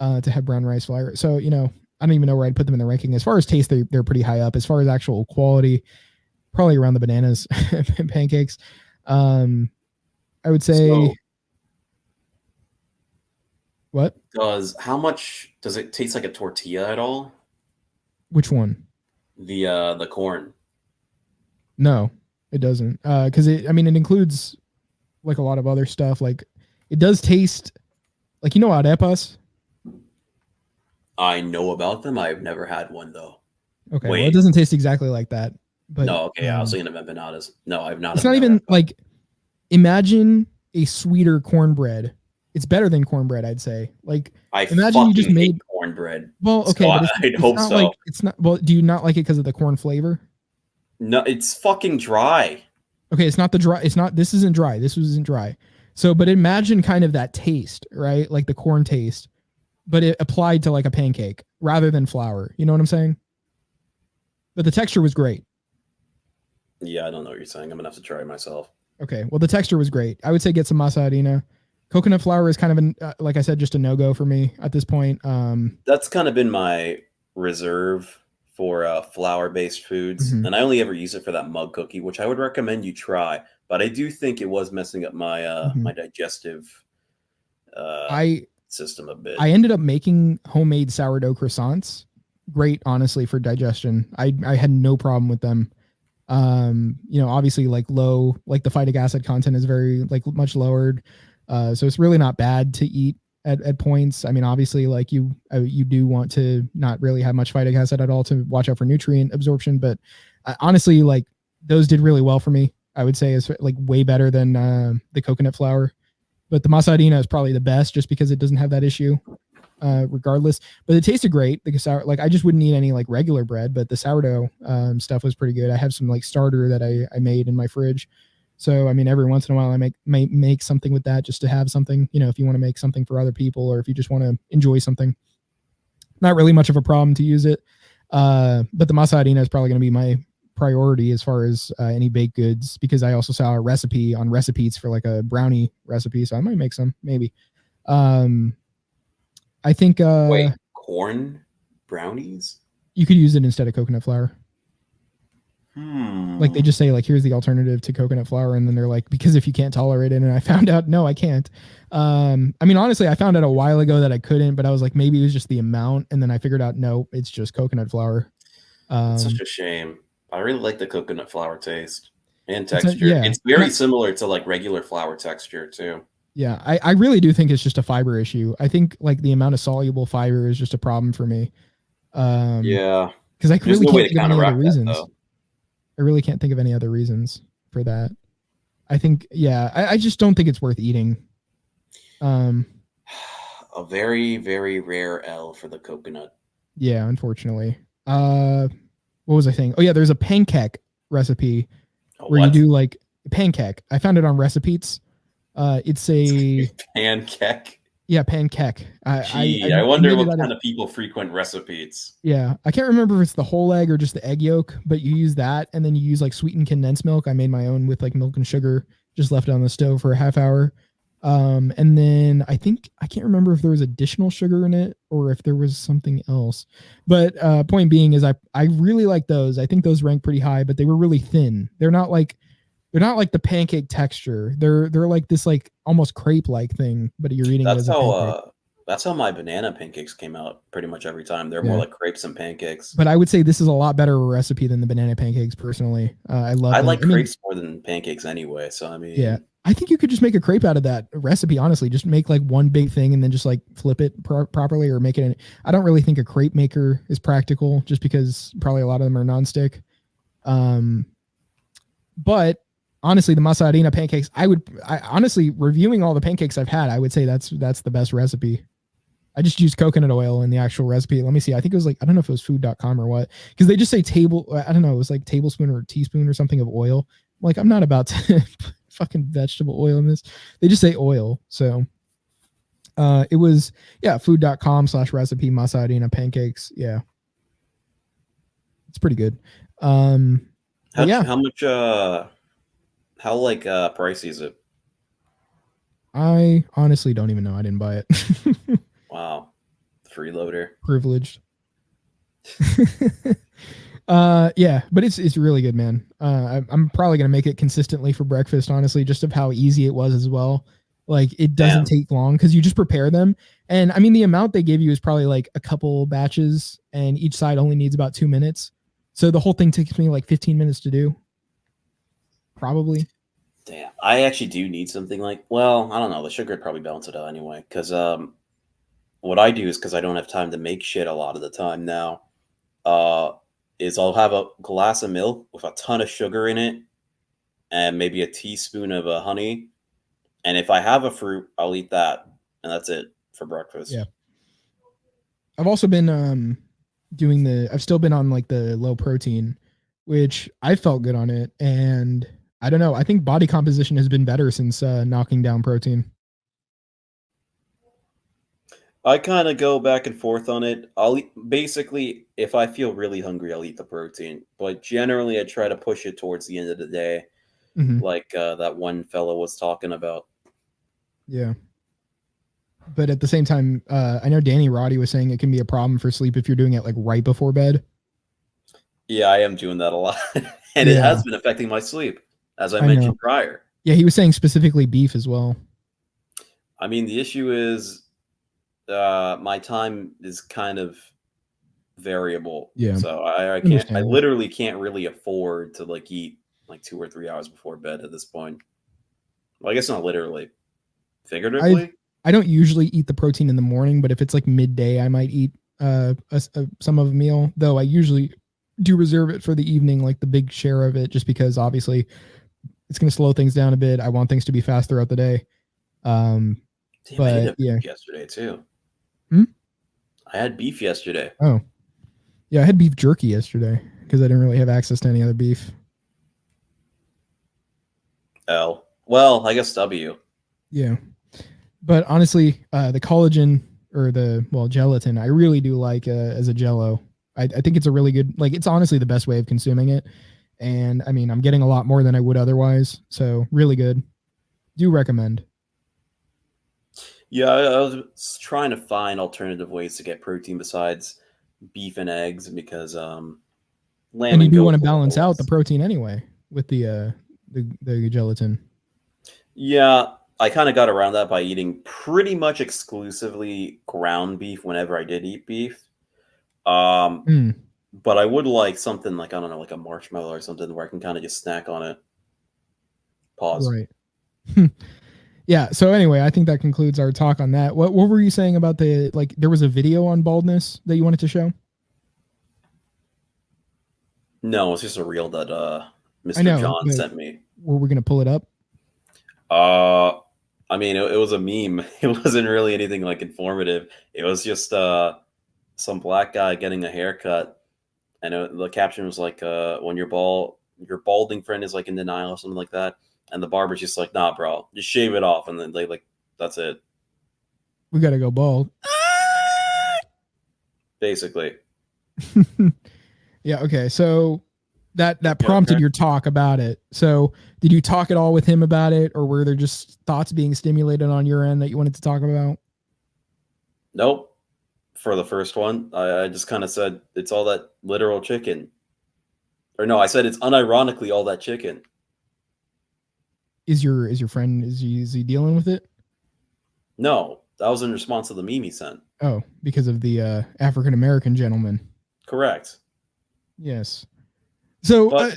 to have brown rice flour. So I don't even know where I'd put them in the ranking. As far as taste, they're pretty high up. As far as actual quality, probably around the bananas pancakes. I would say. What? How much does it taste like a tortilla at all? Which one? The corn. No, it doesn't. Because it includes like a lot of other stuff. Like it does taste like arepas. I know about them. I've never had one though. Okay, well, it doesn't taste exactly like that. But no, okay, I was thinking of empanadas. No, I've not. It's not even like. Imagine a sweeter cornbread. It's better than cornbread, I'd say. Like, imagine you just made cornbread. Well, okay, so but I'd hope so. Like, it's not. Well, do you not like it because of the corn flavor? No, it's fucking dry. Okay, it's not the dry. It's not. This isn't dry. This isn't dry. So, but imagine kind of that taste, right? Like the corn taste, but it applied to like a pancake rather than flour. You know what I'm saying? But the texture was great. Yeah, I don't know what you're saying. I'm gonna have to try it myself. Okay, well, the texture was great. I would say get some masa harina. Coconut flour is kind of like I said, just a no-go for me at this point. That's kind of been my reserve for flour-based foods, and I only ever use it for that mug cookie, which I would recommend you try. But I do think it was messing up my my digestive system a bit. I ended up making homemade sourdough croissants. Great, honestly, for digestion. I had no problem with them. Obviously like the phytic acid content is very like much lowered. So it's really not bad to eat at points. I mean, obviously like you do want to not really have much phytic acid at all to watch out for nutrient absorption. But honestly, like those did really well for me. I would say is like way better than the coconut flour, but the masa harina is probably the best just because it doesn't have that issue. Regardless, but it tasted great. Like I just wouldn't eat any like regular bread, but the sourdough stuff was pretty good. I have some like starter that I made in my fridge, so I mean every once in a while I make something with that just to have something. If you want to make something for other people or if you just want to enjoy something, not really much of a problem to use it. But the masa harina is probably going to be my priority as far as any baked goods, because I also saw a recipe on Recipes for like a brownie recipe, so I might make some maybe. I think wait, corn brownies? You could use it instead of coconut flour. Like they just say like, here's the alternative to coconut flour, and then they're like, because if you can't tolerate it, and I found out no, I can't. I mean, honestly, I found out a while ago that I couldn't, but I was like, maybe it was just the amount, and then I figured out no, it's just coconut flour. It's such a shame. I really like the coconut flour taste and texture. It's very similar to like regular flour texture too. Yeah, I really do think it's just a fiber issue. I think like the amount of soluble fiber is just a problem for me. Yeah, because I there's really no way can't to think of any other counteract that, reasons. though. I really can't think of any other reasons for that. I think, yeah, I just don't think it's worth eating. A very, very rare L for the coconut. Yeah, unfortunately. What was I saying? Oh yeah, there's a pancake recipe where you do like pancake. I found it on Recipes. It's a pancake. Yeah, pancake. I wonder what kind of people frequent Recipes. Yeah, I can't remember if it's the whole egg or just the egg yolk, but you use that, and then you use like sweetened condensed milk. I made my own with like milk and sugar, just left it on the stove for a half hour. And then I can't remember if there was additional sugar in it or if there was something else. But point being is I really like those. I think those rank pretty high, but they were really thin. They're not like the pancake texture. They're like this like almost crepe like thing, but you're eating it as a pancake. That's how my banana pancakes came out pretty much every time. They're more like crepes and pancakes. But I would say this is a lot better recipe than the banana pancakes personally. I like crepes more than pancakes anyway, so I mean, yeah. I think you could just make a crepe out of that recipe, honestly. Just make like one big thing and then just like flip it properly or make it. I don't really think a crepe maker is practical just because probably a lot of them are nonstick. But honestly, the masa harina pancakes, I honestly, reviewing all the pancakes I've had, I would say that's the best recipe. I just used coconut oil in the actual recipe. Let me see. I think it was like, I don't know if it was food.com or what, because they just say I don't know, it was like tablespoon or teaspoon or something of oil. Like, I'm not about to fucking vegetable oil in this. They just say oil. So it was, yeah, food.com/recipe masa harina pancakes. Yeah. It's pretty good. How much how like pricey is it? I honestly don't even know. I didn't buy it. Wow. Freeloader. Privileged. Yeah, but it's really good, man. I'm probably gonna make it consistently for breakfast, honestly, just of how easy it was as well. Like, it doesn't take long because you just prepare them. And I mean, the amount they give you is probably like a couple batches, and each side only needs about 2 minutes. So the whole thing takes me like 15 minutes to do. Probably. Damn. I actually do need something like, well, I don't know. The sugar would probably balance it out anyway. Because what I do is, because I don't have time to make shit a lot of the time now, is I'll have a glass of milk with a ton of sugar in it and maybe a teaspoon of honey. And if I have a fruit, I'll eat that. And that's it for breakfast. Yeah. I've also been I've still been on like the low protein, which I felt good on it. And I don't know. I think body composition has been better since knocking down protein. I kind of go back and forth on it. I'll eat, basically, if I feel really hungry, I'll eat the protein. But generally, I try to push it towards the end of the day, like that one fellow was talking about. Yeah. But at the same time, I know Danny Roddy was saying it can be a problem for sleep if you're doing it like right before bed. Yeah, I am doing that a lot. And it has been affecting my sleep, as I mentioned prior. Yeah, he was saying specifically beef as well. I mean, the issue is my time is kind of variable. Yeah. So I literally can't really afford to like eat like 2 or 3 hours before bed at this point. Well, I guess not literally. Figuratively? I don't usually eat the protein in the morning, but if it's like midday, I might eat some of a meal, though I usually do reserve it for the evening, like the big share of it, just because obviously it's going to slow things down a bit. I want things to be fast throughout the day. Damn, but I had beef yesterday too. I had beef yesterday. Oh, yeah, I had beef jerky yesterday because I didn't really have access to any other beef. L. Well, I guess W. Yeah. But honestly, the collagen or gelatin, I really do like as a jello. I think it's a really good, like, it's honestly the best way of consuming it. And I mean, I'm getting a lot more than I would otherwise. So really good. Do recommend. Yeah, I was trying to find alternative ways to get protein besides beef and eggs because lamb and you do want to balance out the protein anyway with the gelatin. Yeah, I kind of got around that by eating pretty much exclusively ground beef whenever I did eat beef. But I would like something like, I don't know, like a marshmallow or something where I can kind of just snack on it. Pause. Right. Yeah. So anyway, I think that concludes our talk on that. What were you saying about there was a video on baldness that you wanted to show? No, it's just a reel that Mr. John sent me. Were we going to pull it up? I mean, it was a meme. It wasn't really anything like informative. It was just some black guy getting a haircut, and the caption was like, "When your balding friend is like in denial or something like that," and the barber's just like, "Nah, bro, just shave it off," and then they that's it. We got to go bald. Basically. Yeah. Okay. So that prompted your talk about it. So did you talk at all with him about it, or were there just thoughts being stimulated on your end that you wanted to talk about? Nope. For the first one, I just kind of said it's all that literal chicken. Or no, I said it's unironically all that chicken. Is your friend, is he dealing with it? No, that was in response to the meme he sent. Oh, because of the African American gentleman. Correct. Yes. So but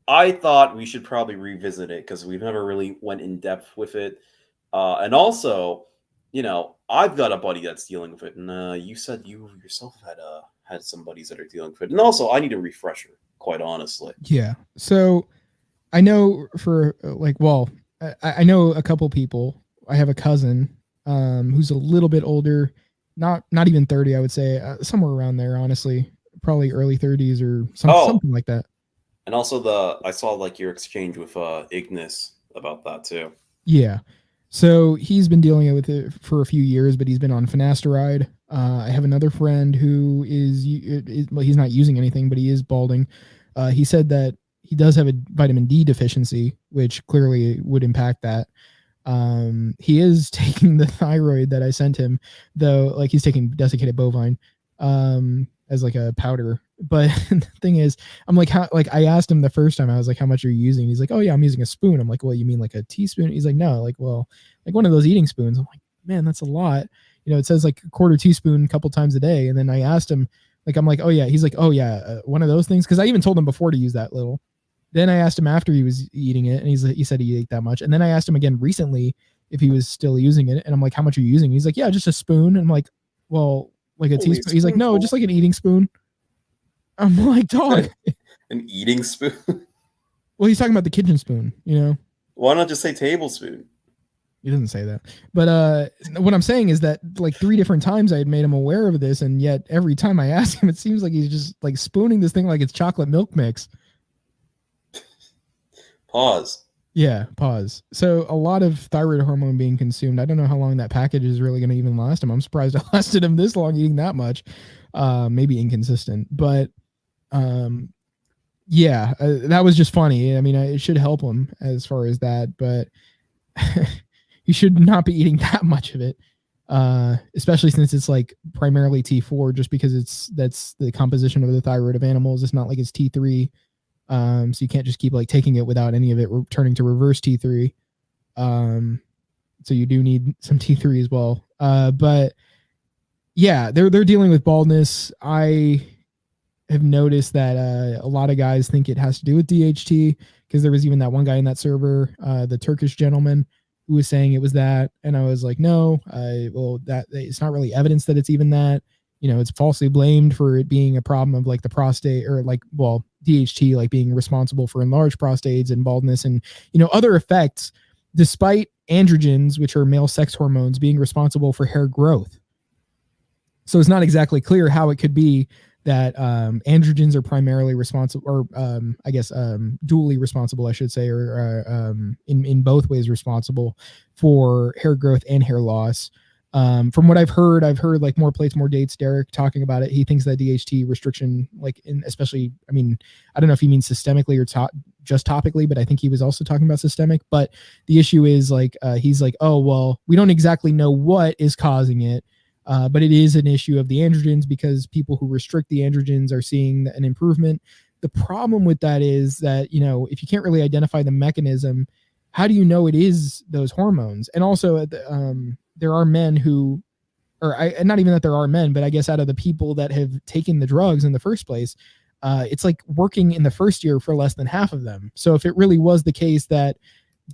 I thought we should probably revisit it because we've never really went in depth with it. And also, I've got a buddy that's dealing with it, and you said you yourself had some buddies that are dealing with it. And also, I need a refresher, quite honestly. Yeah. So I know I know a couple people. I have a cousin who's a little bit older, not even 30, I would say, somewhere around there, honestly. Probably early 30s or something like that. And also I saw your exchange with Ignis about that too. Yeah. So he's been dealing with it for a few years, but he's been on finasteride. I have another friend who he's not using anything, but he is balding. He said that he does have a vitamin D deficiency, which clearly would impact that. He is taking the thyroid that I sent him, though, he's taking desiccated bovine. As a powder. But the thing is, I'm I asked him the first time, I was like, how much are you using? He's like, oh yeah, I'm using a spoon. I'm like, well, you mean a teaspoon? He's like, no, one of those eating spoons. I'm like, man, that's a lot. It says a quarter teaspoon a couple times a day. And then I asked him, I'm like, oh yeah. He's like, oh yeah, one of those things. Cause I even told him before to use that little. Then I asked him after he was eating it, and he said he ate that much. And then I asked him again recently if he was still using it. And I'm like, how much are you using? He's like, yeah, just a spoon. And I'm like, well, a teaspoon. He's like, no, just an eating spoon. I'm like, dog. An eating spoon? Well, he's talking about the kitchen spoon, Why not just say tablespoon? He doesn't say that. But what I'm saying is that 3 different times I had made him aware of this, and yet every time I ask him, it seems like he's just spooning this thing like it's chocolate milk mix. Pause. Yeah, pause. So a lot of thyroid hormone being consumed. I don't know how long that package is really going to even last him. I'm surprised it lasted him this long eating that much. Maybe inconsistent, but yeah, that was just funny. I mean, it should help him as far as that, but you should not be eating that much of it, especially since it's primarily T4, just because that's the composition of the thyroid of animals. It's not like it's T3. So you can't just keep taking it without any of it turning to reverse T3. So you do need some T3 as well. But yeah, they're dealing with baldness. I have noticed that a lot of guys think it has to do with DHT, because there was even that one guy in that server, the Turkish gentleman, who was saying it was that, and I was like, no, that it's not really evidence that it's even that. It's falsely blamed for it being a problem of the prostate, or DHT being responsible for enlarged prostates and baldness and other effects, despite androgens, which are male sex hormones, being responsible for hair growth. So it's not exactly clear how it could be that androgens are primarily responsible, or dually responsible, I should say, or in both ways responsible for hair growth and hair loss. From what I've heard more plates, more dates. Derek talking about it. He thinks that DHT restriction, especially, I mean, I don't know if he means systemically or just topically, but I think he was also talking about systemic. But the issue is he's like, oh, well, we don't exactly know what is causing it. But it is an issue of the androgens, because people who restrict the androgens are seeing an improvement. The problem with that is that, if you can't really identify the mechanism, how do you know it is those hormones? And also, there are men who, not even that there are men, but I guess out of the people that have taken the drugs in the first place, it's working in the first year for less than half of them. So if it really was the case that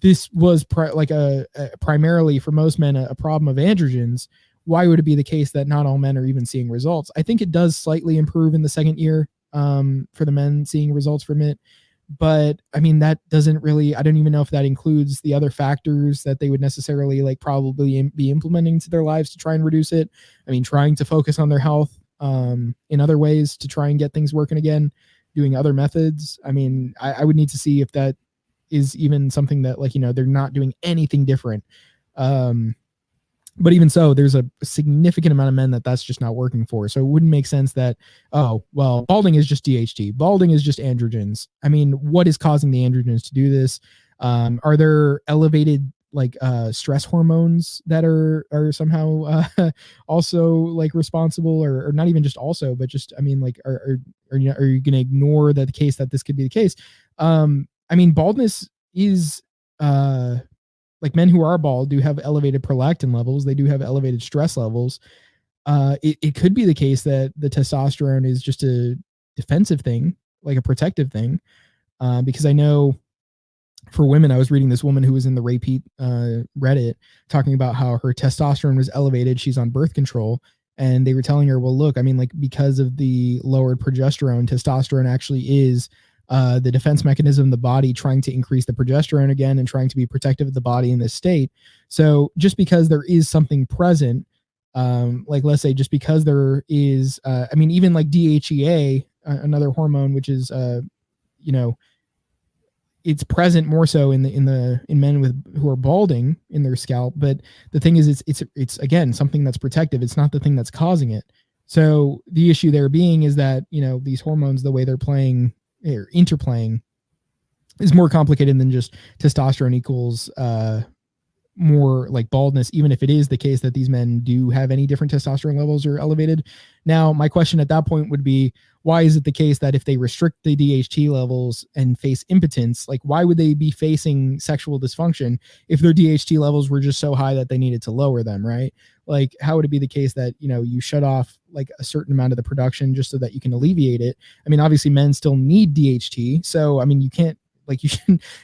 this was primarily for most men a problem of androgens, why would it be the case that not all men are even seeing results? I think it does slightly improve in the second year for the men seeing results from it. But I mean, that doesn't really, I don't even know if that includes the other factors that they would necessarily like probably be implementing to their lives to try and reduce it. I mean, trying to focus on their health in other ways to try and get things working again, doing other methods. I mean, I would need to see if that is even something that, like, you know, they're not doing anything different. But even so, there's a significant amount of men that's just not working for. So it wouldn't make sense that, oh, well, balding is just DHT. Balding is just androgens. I mean, what is causing the androgens to do this? Are there elevated like stress hormones that are somehow also like responsible, or not even just also, but just, I mean, like, are you going to ignore the case that this could be the case? I mean, baldness is like, men who are bald do have elevated prolactin levels. They do have elevated stress levels. It could be the case that the testosterone is just a defensive thing, like a protective thing. Because I know for women, I was reading this woman who was in the Repeat Reddit talking about how her testosterone was elevated. She's on birth control. And they were telling her, well, look, I mean, like, because of the lowered progesterone, testosterone actually is the defense mechanism of the body trying to increase the progesterone again and trying to be protective of the body in this state. So just because there is something present, like, let's say just because there is, I mean, even like DHEA, another hormone, which is, you know, it's present more so in men who are balding in their scalp. But the thing is, it's again, something that's protective. It's not the thing that's causing it. So the issue there being is that, you know, these hormones, the way they're playing or interplaying, is more complicated than just testosterone equals more like baldness, even if it is the case that these men do have any different testosterone levels are elevated. Now, my question at that point would be, why is it the case that if they restrict the DHT levels and face impotence, like, why would they be facing sexual dysfunction if their DHT levels were just so high that they needed to lower them, right? Like, how would it be the case that, you know, you shut off like a certain amount of the production just so that you can alleviate it? I mean, obviously men still need DHT. So, I mean, you can't, like, you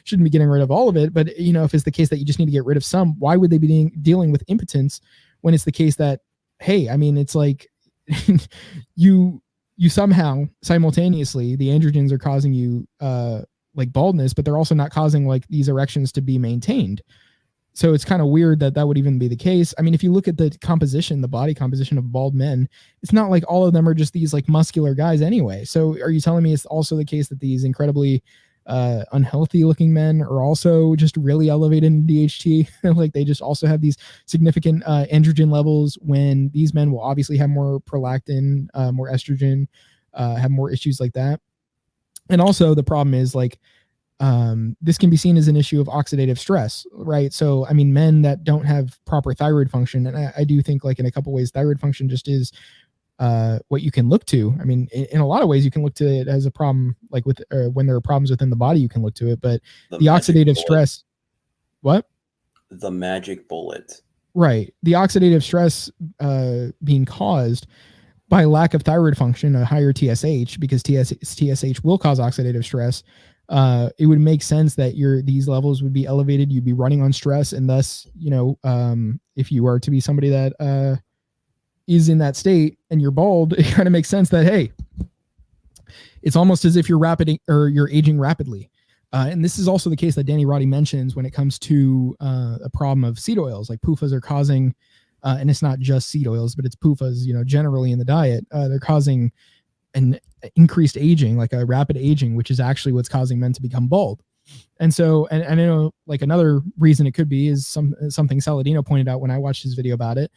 shouldn't be getting rid of all of it. But, you know, if it's the case that you just need to get rid of some, why would they be dealing with impotence when it's the case that, hey, I mean, it's like you somehow simultaneously, the androgens are causing you like baldness, but they're also not causing like these erections to be maintained. So it's kind of weird that would even be the case. I mean, if you look at the composition, the body composition of bald men, it's not like all of them are just these like muscular guys anyway. So are you telling me it's also the case that these incredibly unhealthy looking men are also just really elevated in DHT? Like, they just also have these significant androgen levels, when these men will obviously have more prolactin, more estrogen, have more issues like that. And also the problem is, like, this can be seen as an issue of oxidative stress, right? So, I mean, men that don't have proper thyroid function, and I do think, like, in a couple ways, thyroid function just is what you can look to. I mean, in a lot of ways, you can look to it as a problem, like with when there are problems within the body, you can look to it. But the oxidative stress, what? The magic bullet. Right. The oxidative stress being caused by lack of thyroid function, a higher TSH, because TSH will cause oxidative stress. It would make sense that these levels would be elevated. You'd be running on stress, and thus, you know, if you are to be somebody that is in that state and you're bald, it kind of makes sense that, hey, it's almost as if you're aging rapidly. And this is also the case that Danny Roddy mentions when it comes to a problem of seed oils. Like, PUFAs are causing, and it's not just seed oils, but it's PUFAs, you know, generally in the diet, they're causing an increased aging, like a rapid aging, which is actually what's causing men to become bald. And so, and I know, like, another reason it could be is something Saladino pointed out when I watched his video about it,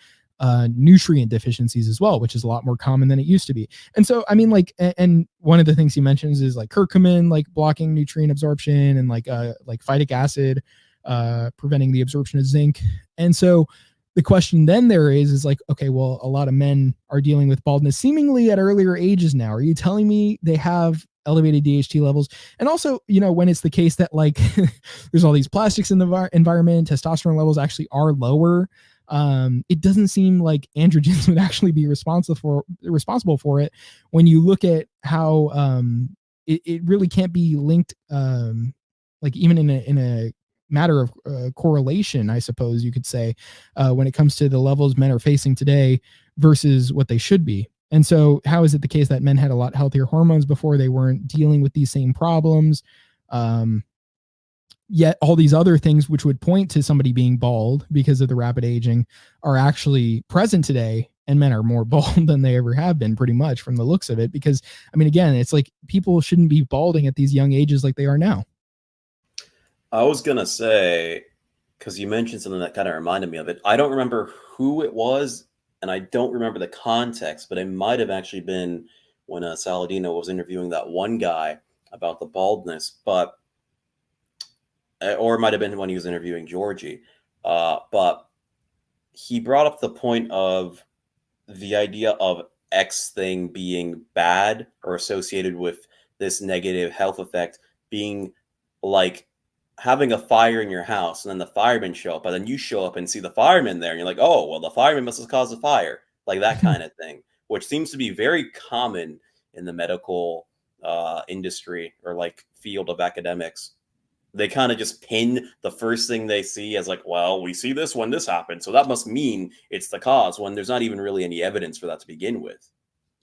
nutrient deficiencies as well, which is a lot more common than it used to be. And so, I mean, like, and one of the things he mentions is like curcumin, like blocking nutrient absorption, and like phytic acid, preventing the absorption of zinc. And so the question then there is like, okay, well, a lot of men are dealing with baldness seemingly at earlier ages now. Are you telling me they have elevated DHT levels? And also, you know, when it's the case that, like, there's all these plastics in the environment, testosterone levels actually are lower. It doesn't seem like androgens would actually be responsible for it when you look at how it really can't be linked, like, even in a matter of correlation, I suppose you could say, when it comes to the levels men are facing today versus what they should be. And so how is it the case that men had a lot healthier hormones before? They weren't dealing with these same problems. Yet all these other things which would point to somebody being bald because of the rapid aging are actually present today, and men are more bald than they ever have been, pretty much, from the looks of it. Because, I mean, again, it's like people shouldn't be balding at these young ages like they are now. I was going to say, because you mentioned something that kind of reminded me of it. I don't remember who it was, and I don't remember the context, but it might have actually been when Saladino was interviewing that one guy about the baldness, but or it might have been when he was interviewing Georgie. But he brought up the point of the idea of X thing being bad or associated with this negative health effect being like having a fire in your house, and then the firemen show up, and then you show up and see the firemen there, and you're like, oh, well, the fireman must have caused the fire, like that kind of thing, which seems to be very common in the medical industry or like field of academics. They kind of just pin the first thing they see as like, well, we see this when this happened, so that must mean it's the cause, when there's not even really any evidence for that to begin with.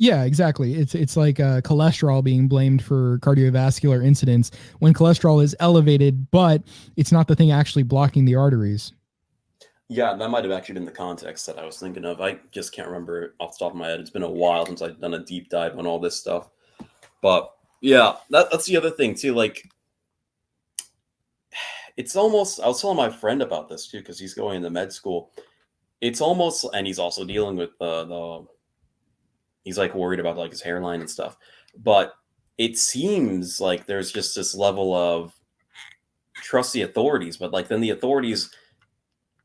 Yeah, exactly. It's like cholesterol being blamed for cardiovascular incidents when cholesterol is elevated, but it's not the thing actually blocking the arteries. Yeah, that might have actually been the context that I was thinking of. I just can't remember it off the top of my head. It's been a while since I've done a deep dive on all this stuff. But yeah, that's the other thing too. Like, it's almost, I was telling my friend about this too, because he's going into med school. It's almost, and he's also dealing with he's like worried about like his hairline and stuff. But it seems like there's just this level of trust the authorities, but like then the authorities,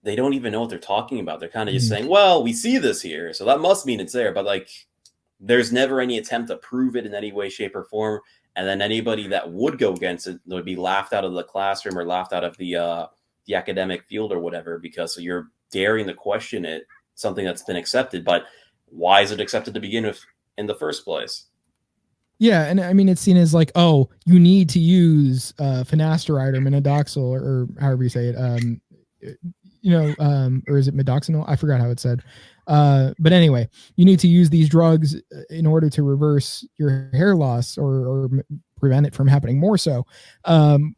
they don't even know what they're talking about. They're kind of just saying, well, we see this here, so that must mean it's there. But like, there's never any attempt to prove it in any way, shape, or form. And then anybody that would go against it would be laughed out of the classroom or laughed out of the academic field or whatever, because you're daring to question it, something that's been accepted. But why is it accepted to begin with in the first place? Yeah, and I mean, it's seen as like, oh, you need to use finasteride or minoxidil or however you say it, or is it midoxanil? I forgot how it said. But anyway, you need to use these drugs in order to reverse your hair loss or prevent it from happening more so.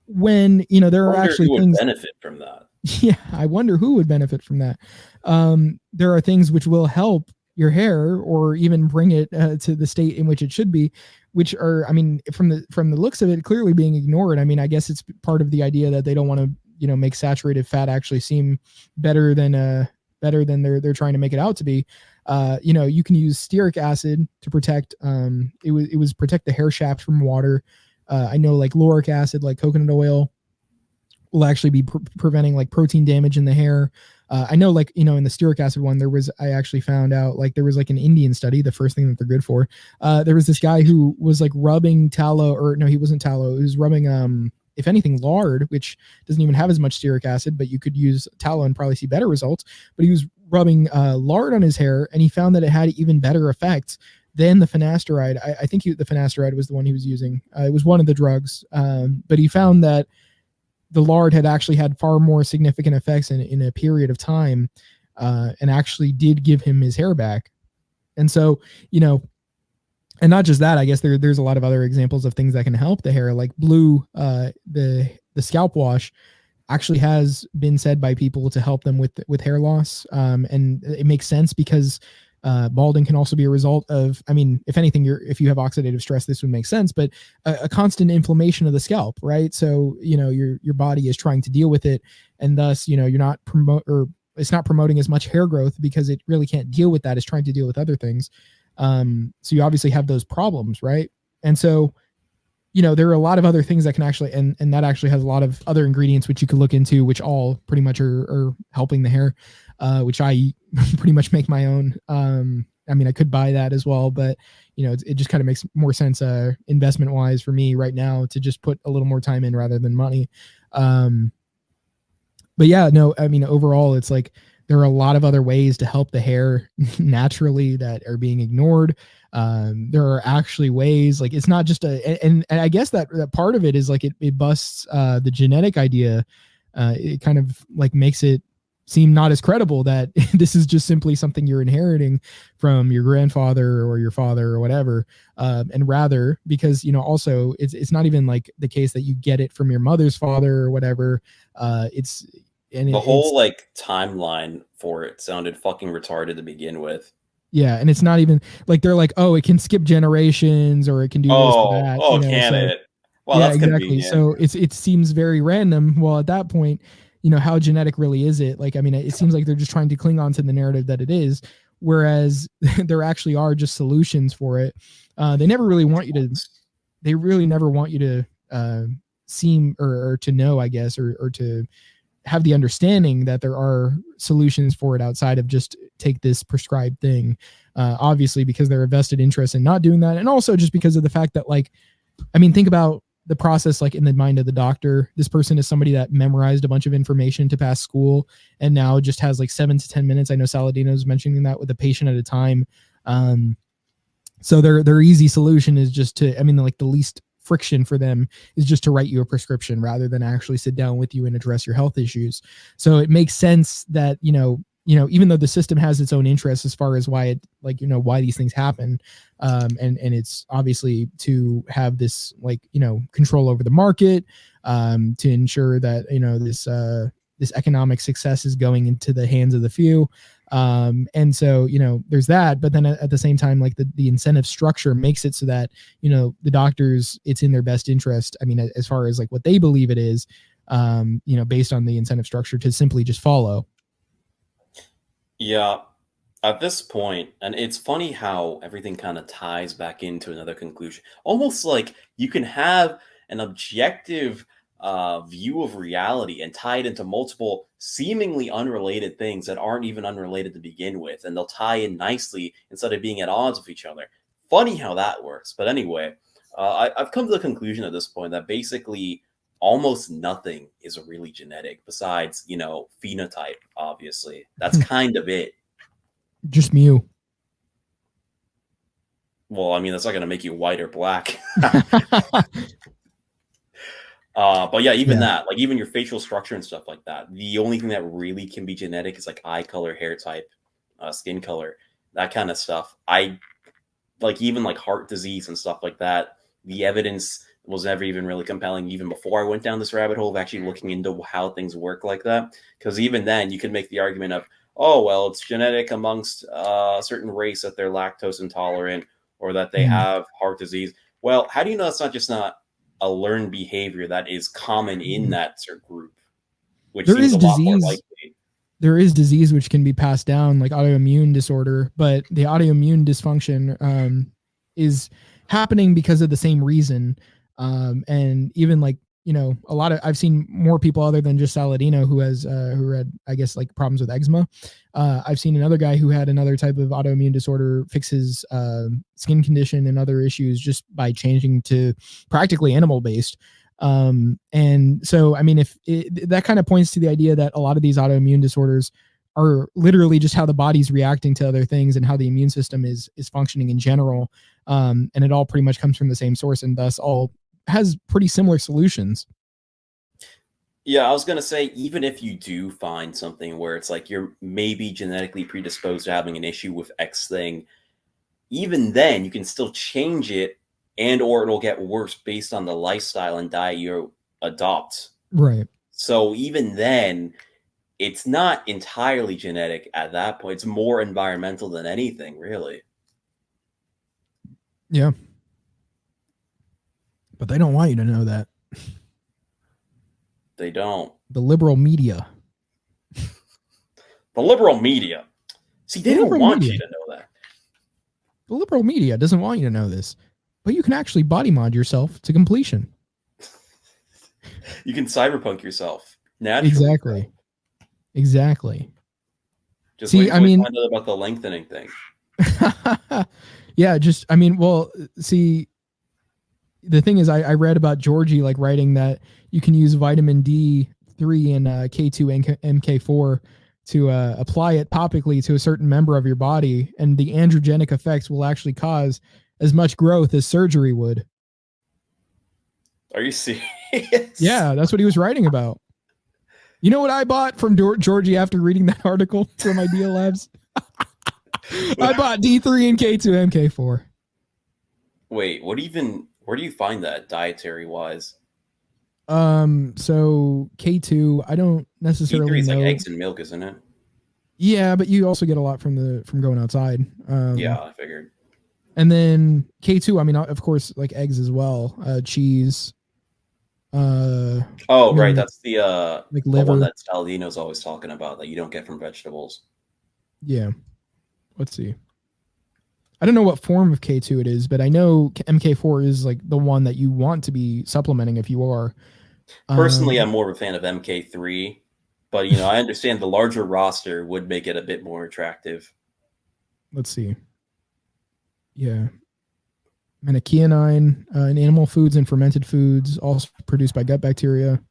When, there are actually who things would benefit from that. Yeah, I wonder who would benefit from that. There are things which will help your hair or even bring it to the state in which it should be, which are, I mean, from the looks of it, clearly being ignored. I mean, I guess it's part of the idea that they don't want to, make saturated fat actually seem better than they're trying to make it out to be. You can use stearic acid to protect. It was protect the hair shaft from water. I know like lauric acid, like coconut oil, will actually be preventing like protein damage in the hair. I know like, in the stearic acid one, I actually found out like there was like an Indian study, the first thing that they're good for. There was this guy who was like rubbing tallow, or no, he wasn't tallow. He was rubbing, if anything, lard, which doesn't even have as much stearic acid, but you could use tallow and probably see better results. But he was rubbing lard on his hair, and he found that it had even better effects than the finasteride. I think the finasteride was the one he was using. It was one of the drugs, but he found that the lard had actually had far more significant effects in a period of time, and actually did give him his hair back. And so, and not just that, I guess there's a lot of other examples of things that can help the hair, like blue, the scalp wash actually has been said by people to help them with hair loss. And it makes sense because balding can also be a result of, I mean, if anything, if you have oxidative stress, this would make sense, but a constant inflammation of the scalp, right? So, your body is trying to deal with it, and thus, you're not it's not promoting as much hair growth because it really can't deal with that. It's trying to deal with other things. So you obviously have those problems, right? And so, there are a lot of other things that can actually, and that actually has a lot of other ingredients which you could look into, which all pretty much are helping the hair, which I pretty much make my own. I mean, I could buy that as well, but it just kind of makes more sense, investment wise for me right now to just put a little more time in rather than money. But yeah, no, I mean, overall, it's like, there are a lot of other ways to help the hair naturally that are being ignored. There are actually ways, like, it's not just and I guess that part of it is like it busts the genetic idea it kind of like makes it seem not as credible that this is just simply something you're inheriting from your grandfather or your father or whatever, and rather because also it's not even like the case that you get it from your mother's father or whatever. It's the whole like timeline for it sounded fucking retarded to begin with. Yeah, and it's not even like they're like, oh, it can skip generations or it can do this or that. Can so, it? Well, yeah, that's exactly. convenient. So it seems very random. Well, at that point, how genetic really is it? Like, I mean, it seems like they're just trying to cling on to the narrative that it is, whereas there actually are just solutions for it. They never really want you to. They really never want you to seem or to know, I guess, or to have the understanding that there are solutions for it outside of just take this prescribed thing. Obviously, because they're a vested interest in not doing that, and also just because of the fact that, like, I mean, think about the process, like in the mind of the doctor. This person is somebody that memorized a bunch of information to pass school and now just has like 7 to 10 minutes. I know Saladino's mentioning that with a patient at a time. So their easy solution is just to, I mean, like the least friction for them is just to write you a prescription rather than actually sit down with you and address your health issues. So it makes sense that, even though the system has its own interests as far as why it, like, why these things happen. And it's obviously to have this, like, control over the market, to ensure that, this economic success is going into the hands of the few. And so, there's that, but then at the same time, like the incentive structure makes it so that, the doctors, it's in their best interest. I mean, as far as like what they believe it is, based on the incentive structure to simply just follow. Yeah, at this point, and it's funny how everything kind of ties back into another conclusion. Almost like you can have an objective view of reality and tie it into multiple seemingly unrelated things that aren't even unrelated to begin with, and they'll tie in nicely instead of being at odds with each other. Funny how that works. But anyway, I've come to the conclusion at this point that basically almost nothing is really genetic besides, phenotype, obviously. That's kind of it. Just Mew. Well, I mean, that's not going to make you white or black. But yeah, even that, like even your facial structure and stuff like that, the only thing that really can be genetic is like eye color, hair type, skin color, that kind of stuff. Even like heart disease and stuff like that, the evidence was never even really compelling even before I went down this rabbit hole of actually looking into how things work like that. Because even then you could make the argument of, oh, well, it's genetic amongst a certain race that they're lactose intolerant or that they have heart disease. Well, how do you know it's not a learned behavior that is common in that certain group, which there seems is a lot more likely. There is disease which can be passed down, like autoimmune disorder, but the autoimmune dysfunction is happening because of the same reason. And even like, I've seen more people other than just Saladino who had, I guess, like problems with eczema. I've seen another guy who had another type of autoimmune disorder fix his skin condition and other issues just by changing to practically animal based. And so, I mean, if that kind of points to the idea that a lot of these autoimmune disorders are literally just how the body's reacting to other things and how the immune system is functioning in general. And it all pretty much comes from the same source and thus all has pretty similar solutions. Yeah, I was going to say, even if you do find something where it's like you're maybe genetically predisposed to having an issue with X thing, even then you can still change it and or it'll get worse based on the lifestyle and diet you adopt. Right. So even then, it's not entirely genetic at that point. It's more environmental than anything, really. Yeah. But they don't want you to know that. They don't. The liberal media. The liberal media. See, they don't want you to know that. The liberal media doesn't want you to know this. But you can actually body mod yourself to completion. You can cyberpunk yourself. Naturally. Exactly. Just find out about the lengthening thing. Yeah, the thing is, I read about Georgie like writing that you can use vitamin D3 and K2 and MK4 to apply it topically to a certain member of your body, and the androgenic effects will actually cause as much growth as surgery would. Are you serious? Yeah, that's what he was writing about. You know what I bought from Georgie after reading that article from Idea Labs? I bought D3 and K2 MK4. Wait, where do you find that dietary wise? So K2, I don't necessarily D3 is know. like eggs and milk, isn't it? Yeah, but you also get a lot from going outside. Yeah, I figured. And then K2, I mean, of course, like eggs as well, cheese. Right, that's the like the liver. one that Saladino's always talking about that you don't get from vegetables. Yeah. Let's see. I don't know what form of K2 it is, but I know MK4 is like the one that you want to be supplementing if you are. Personally, I'm more of a fan of MK3, but I understand the larger roster would make it a bit more attractive. Let's see. Yeah. Menochianine in animal foods and fermented foods, also produced by gut bacteria.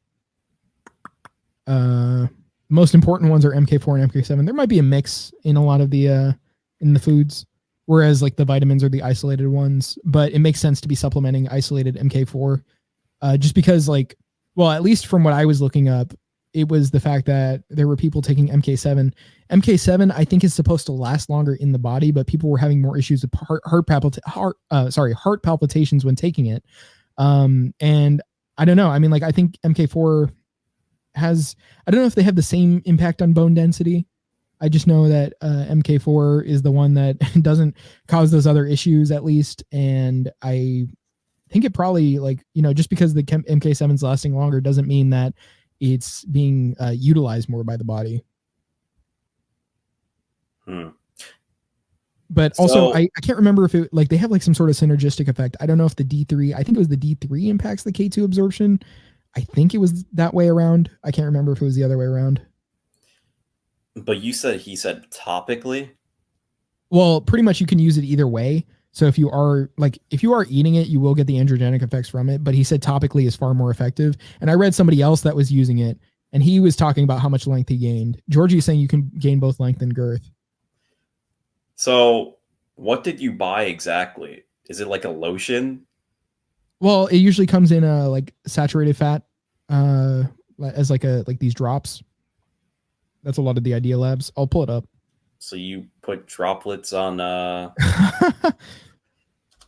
Most important ones are MK4 and MK7. There might be a mix in a lot of the in the foods, whereas like the vitamins are the isolated ones. But it makes sense to be supplementing isolated MK4, just because at least from what I was looking up, it was the fact that there were people taking MK7. MK7, I think, is supposed to last longer in the body, but people were having more issues with heart palpitations when taking it. And I don't know. I mean, I think MK4 has, I don't know if they have the same impact on bone density. I just know that MK4 is the one that doesn't cause those other issues, at least. And I think it probably, just because the MK7 is lasting longer doesn't mean that it's being utilized more by the body. But also, I can't remember if it they have some sort of synergistic effect. I don't know if the D3, I think it was the D3 impacts the K2 absorption. I think it was that way around. I can't remember if it was the other way around. But he said topically? Well, pretty much you can use it either way. So if you are eating it, you will get the androgenic effects from it. But he said topically is far more effective. And I read somebody else that was using it, and he was talking about how much length he gained. Georgie is saying you can gain both length and girth. So what did you buy exactly? Is it like a lotion? Well, it usually comes in a saturated fat, as these drops. That's a lot of the Idea Labs. I'll pull it up. So you put droplets on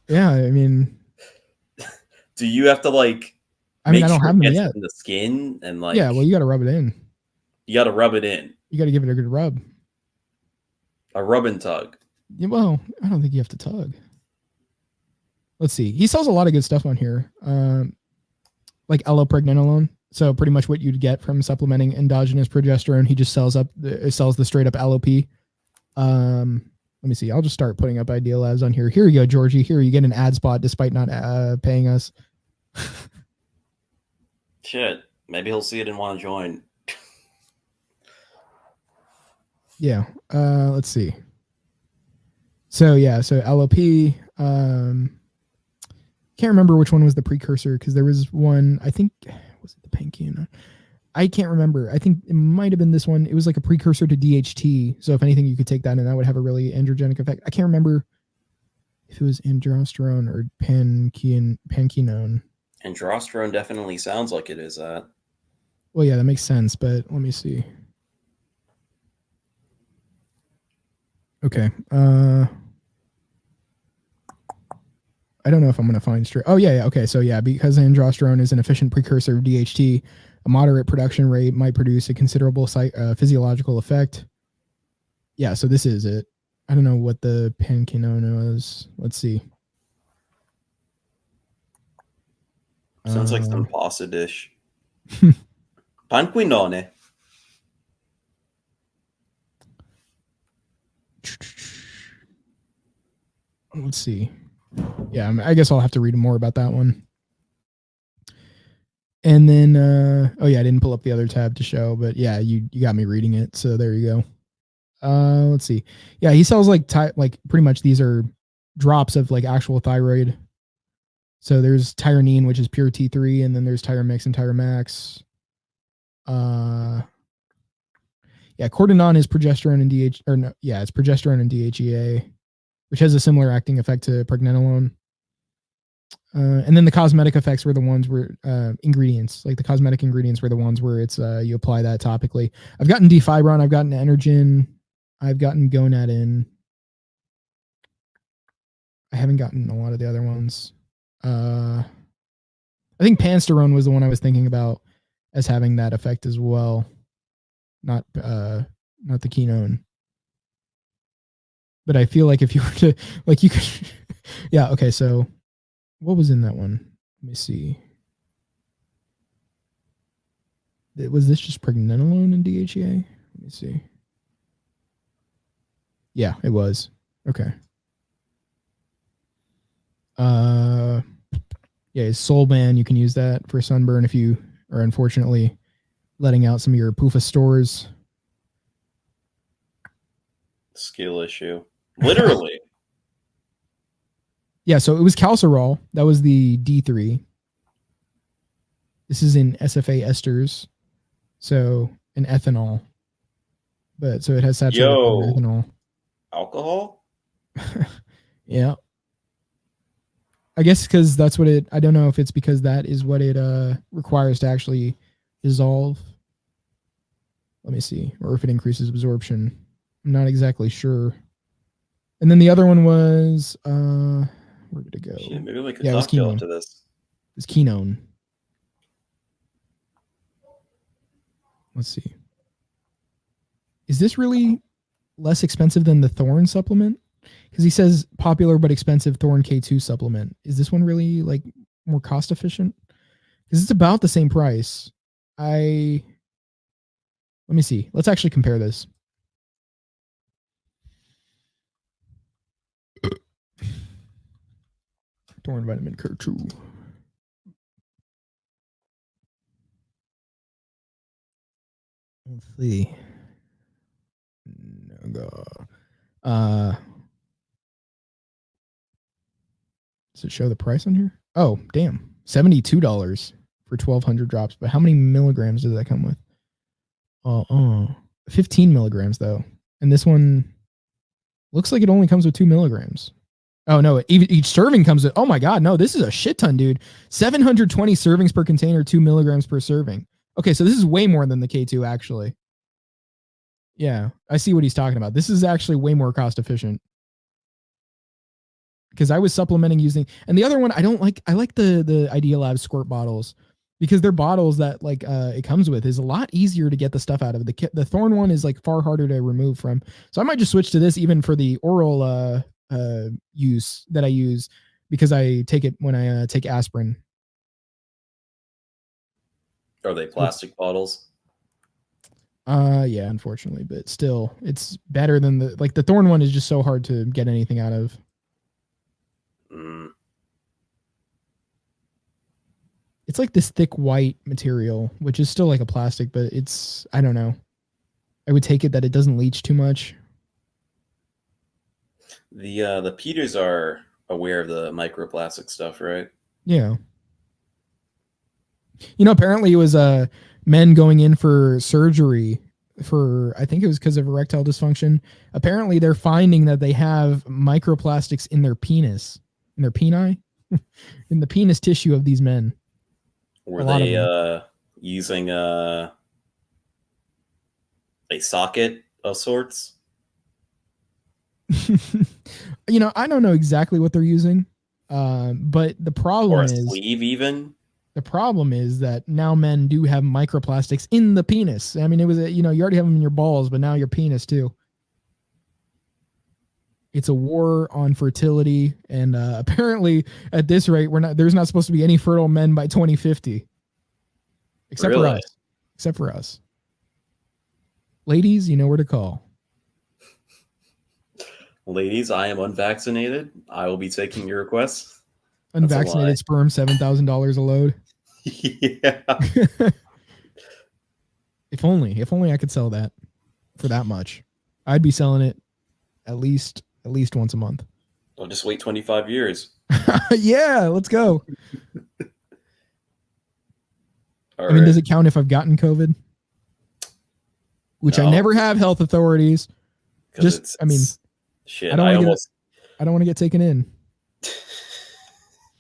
Yeah, I mean, do you have to I don't have them yet. In the skin and yeah, well, you got to rub it in. You got to rub it in. You got to give it a good rub. A rub and tug. Yeah, well, I don't think you have to tug. Let's see. He sells a lot of good stuff on here, like allopregnanolone. So pretty much what you'd get from supplementing endogenous progesterone. He just sells the straight up LOP. Let me see. I'll just start putting up Idea Labs on here. Here you go, Georgie. Here you get an ad spot despite not paying us. Shit. Maybe he'll see it and want to join. Yeah. Let's see. So LOP. Can't remember which one was the precursor because there was one. I think was it the Pankian? I can't remember. I think it might have been this one. It was like a precursor to DHT. So if anything, you could take that and that would have a really androgenic effect. I can't remember if it was androsterone or panquinone. Androsterone definitely sounds like it is that. Well, yeah, that makes sense. But let me see. Okay. I don't know if I'm going to find straight. Oh, yeah. Okay. So, yeah, because androsterone is an efficient precursor of DHT, a moderate production rate might produce a considerable physiological effect. Yeah. So this is it. I don't know what the panquinone was. Let's see. Sounds like some pasta dish. Panquinone. Let's see. Yeah, I guess I'll have to read more about that one. And then, oh yeah, I didn't pull up the other tab to show, but yeah, you got me reading it. So there you go. Let's see. Yeah, he sells pretty much these are drops of actual thyroid. So there's tyronine, which is pure T3, and then there's Tyromix and Tyromax. Yeah, cortisone is progesterone and it's progesterone and DHEA, which has a similar acting effect to pregnenolone. And then the cosmetic effects were the ones where ingredients, like the cosmetic ingredients were the ones where it's you apply that topically. I've gotten Defibron, I've gotten Energen, I've gotten Gonadin. I haven't gotten a lot of the other ones. I think Pansterone was the one I was thinking about as having that effect as well. Not the Quinone. But I feel like if you were to, like, you could, yeah, okay, so what was in that one? Let me see. Was this just pregnenolone and DHEA? Let me see. Yeah, it was. Okay. Yeah, Solban, you can use that for sunburn if you are unfortunately letting out some of your PUFA stores. Skill issue. Literally. Yeah, so it was Calcerol. That was the D3. This is in SFA esters. So an ethanol. But so it has saturated ethanol. Alcohol? Yeah. I guess because that's what it, I don't know if it's because that is what it requires to actually dissolve. Let me see. Or if it increases absorption. I'm not exactly sure. And then the other one was, where did it go? Shit, maybe we could cocktail after this. It's Quinone. Let's see. Is this really less expensive than the Thorn supplement? Because he says popular but expensive Thorn K2 supplement. Is this one really like more cost efficient? Because it's about the same price. Let me see. Let's actually compare this. Thorn Vitamin K2. Let's see. Does it show the price on here? Oh, damn. $72 for 1,200 drops. But how many milligrams does that come with? 15 milligrams, though. And this one looks like it only comes with 2 milligrams. Oh, no. Each serving comes with... Oh, my God. No, this is a shit ton, dude. 720 servings per container, 2 milligrams per serving. Okay, so this is way more than the K2, actually. Yeah, I see what he's talking about. This is actually way more cost efficient. Because I was supplementing using, and the other one I don't like. I like the Idealab squirt bottles because they're bottles that like it comes with is a lot easier to get the stuff out of. The Thorn one is like far harder to remove from. So I might just switch to this even for the oral use that I use because I take it when I take aspirin. Are they plastic bottles? Yeah, unfortunately, but still, it's better than the Thorn one is just so hard to get anything out of. It's like this thick white material, which is still like a plastic, but it's, I don't know. I would take it that it doesn't leach too much. The Peters are aware of the microplastic stuff, right? Yeah. You know, apparently it was men going in for surgery for, I think it was because of erectile dysfunction. Apparently they're finding that they have microplastics in their penis, in their peni, in the penis tissue of these men. Were they using a socket of sorts? You know, I don't know exactly what they're using, but the problem is sleeve even. The problem is that now men do have microplastics in the penis. I mean, it was you know, you already have them in your balls, but now your penis too. It's a war on fertility, and apparently, at this rate, there's not supposed to be any fertile men by 2050, except for us. Except for us, ladies. You know where to call. Ladies, I am unvaccinated. I will be taking your requests. Unvaccinated sperm, $7,000 a load. Yeah. If only I could sell that for that much. I'd be selling it at least once a month. I'll just wait 25 years. Yeah, let's go. All I mean, does it count if I've gotten COVID? Which I never have, health authorities. Just, I mean, shit. I don't want to get taken in.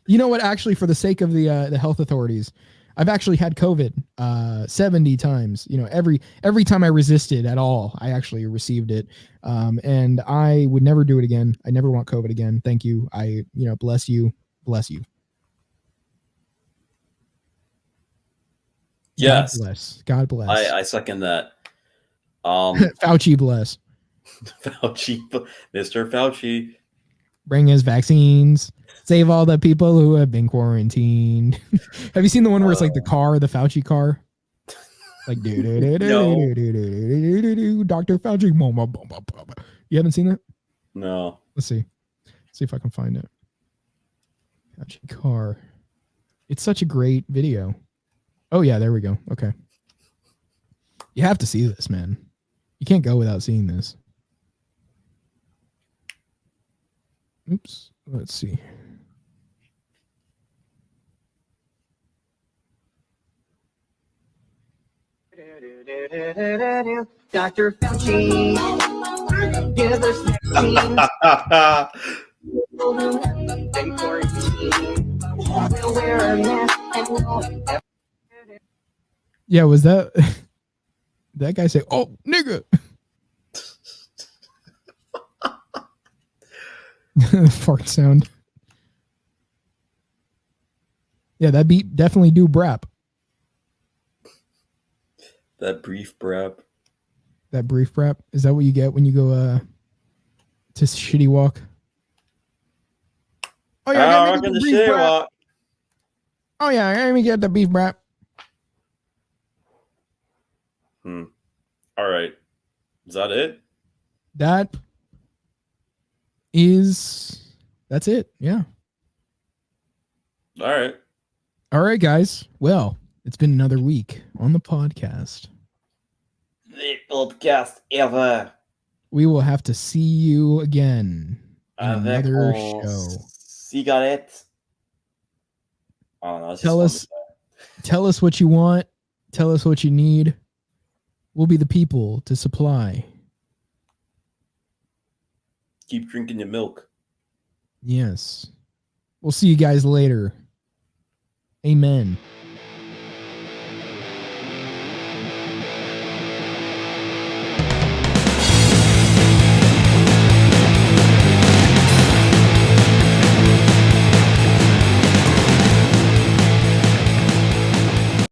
You know what? Actually, for the sake of the health authorities, I've actually had COVID 70 times. You know, every time I resisted at all, I actually received it. And I would never do it again. I never want COVID again. Thank you. Bless you. Bless you. Yes. God bless. I second that. Fauci bless. Fauci, Mr. Fauci. Bring us vaccines. Save all the people who have been quarantined. Have you seen the one where it's like the Fauci car? Like Dr. Fauci. You haven't seen that? No. Let's see. See if I can find it. Fauci car. It's such a great video. Oh yeah, there we go. Okay. You have to see this, man. You can't go without seeing this. Oops. Let's see. Dr. Fauci, give us vaccines. And quarantine. We'll wear a mask and we'll... Yeah, was that that guy say, "Oh, nigga"? Fart sound. Yeah, that beat definitely do brap. That brief brap. That brief brap. Is that what you get when you go to Shitty Walk? Oh yeah, I'm gonna Shitty Walk. Oh yeah, let me get the beef brap. All right. Is that it? That's it. Yeah. All right, guys. Well, it's been another week on the podcast. The podcast ever. We will have to see you again in another show. Cigarette. Oh, no, tell us what you want. Tell us what you need. We'll be the people to supply. Keep drinking your milk. Yes. We'll see you guys later. Amen.